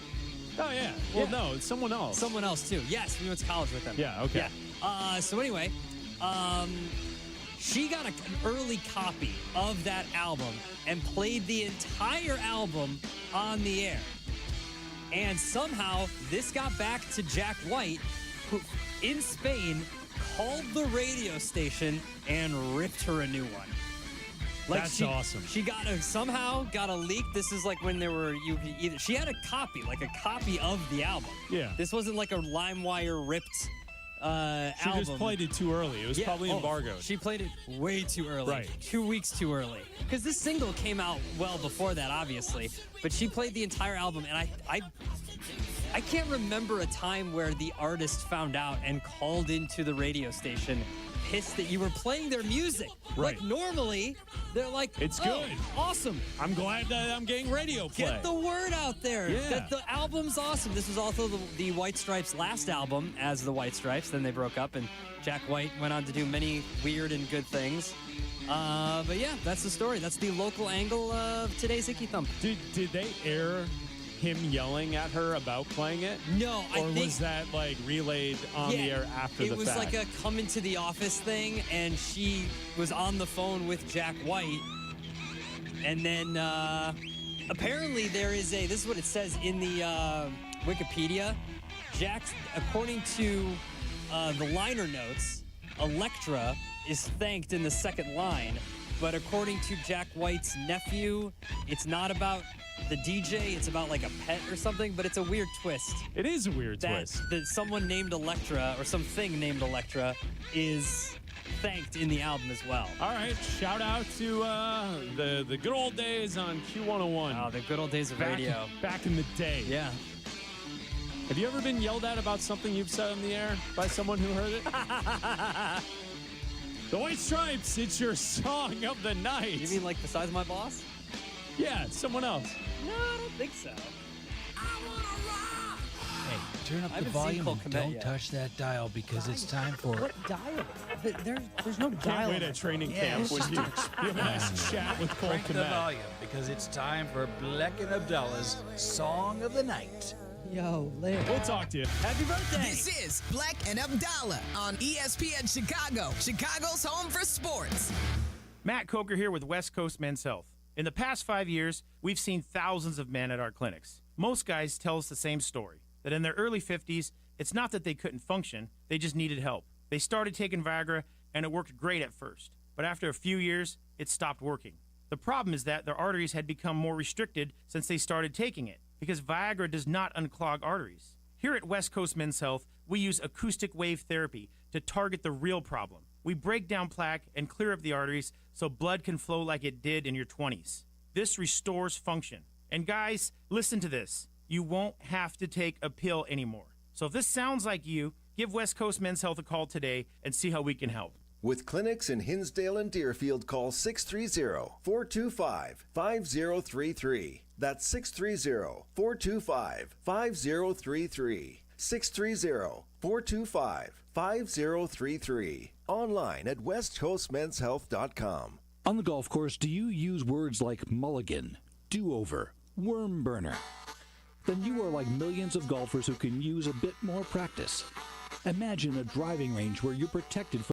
Oh, yeah. Well, no, it's someone else. Someone else, too. Yes, we went to college with them. Yeah, okay. Yeah. So anyway, she got an early copy of that album and played the entire album on the air. And somehow this got back to Jack White, who in Spain called the radio station and ripped her a new one. That's awesome. She somehow got a leak. This is like when there were she had a copy of the album. Yeah. This wasn't like a LimeWire ripped She album. just played it too early. It was probably embargoed. She played it way too early. Right. 2 weeks too early. Because this single came out well before that, obviously. But she played the entire album, and I can't remember a time where the artist found out and called into the radio station pissed that you were playing their music. Right. Like normally, they're like, it's oh, good. Awesome. I'm glad that I'm getting radio play. Get the word out there. Yeah. That the album's awesome. This was also the White Stripes' last album as the White Stripes. Then they broke up, and Jack White went on to do many weird and good things. But yeah, that's the story. That's the local angle of today's Icky Thump. Did they air him yelling at her about playing it? No, or was that like relayed on the air after the fact? It was like a come into the office thing, and she was on the phone with Jack White. And then apparently there is this is what it says in the Wikipedia. According to the liner notes, Electra is thanked in the second line. But according to Jack White's nephew, it's not about the DJ, it's about like a pet or something, but it's a weird twist. It is a weird twist. That someone named Electra or something named Electra is thanked in the album as well. All right, shout out to the good old days on Q101. Oh, the good old days of radio. Back in the day. Yeah. Have you ever been yelled at about something you've said on the air by someone who heard it? The White Stripes, it's your Song of the Night. You mean like besides my boss? Yeah, someone else. No, I don't think so. Turn up I the haven't seen volume Cole and Kmet don't yet. touch that dial because it's time for... What dial? There's no dial. Can't wait on my at training phone. camp when you have a nice chat with Cole Crank the Kmet. volume because it's time for Bleck and Abdalla's Song of the Night. Yo, Liz. We'll talk to you. Happy birthday! This is Bleck and Abdalla on ESPN Chicago, Chicago's home for sports. Matt Coker here with West Coast Men's Health. In the past 5 years, we've seen thousands of men at our clinics. Most guys tell us the same story, that in their early 50s, it's not that they couldn't function, they just needed help. They started taking Viagra, and it worked great at first. But after a few years, it stopped working. The problem is that their arteries had become more restricted since they started taking it, because Viagra does not unclog arteries. Here at West Coast Men's Health, we use acoustic wave therapy to target the real problem. We break down plaque and clear up the arteries so blood can flow like it did in your 20s. This restores function. And guys, listen to this. You won't have to take a pill anymore. So if this sounds like you, give West Coast Men's Health a call today and see how we can help. With clinics in Hinsdale and Deerfield, call 630-425-5033. That's 630-425-5033. 630-425-5033. Online at westcoastmenshealth.com. On the golf course, do you use words like mulligan, do-over, worm burner? Then you are like millions of golfers who can use a bit more practice. Imagine a driving range where you're protected from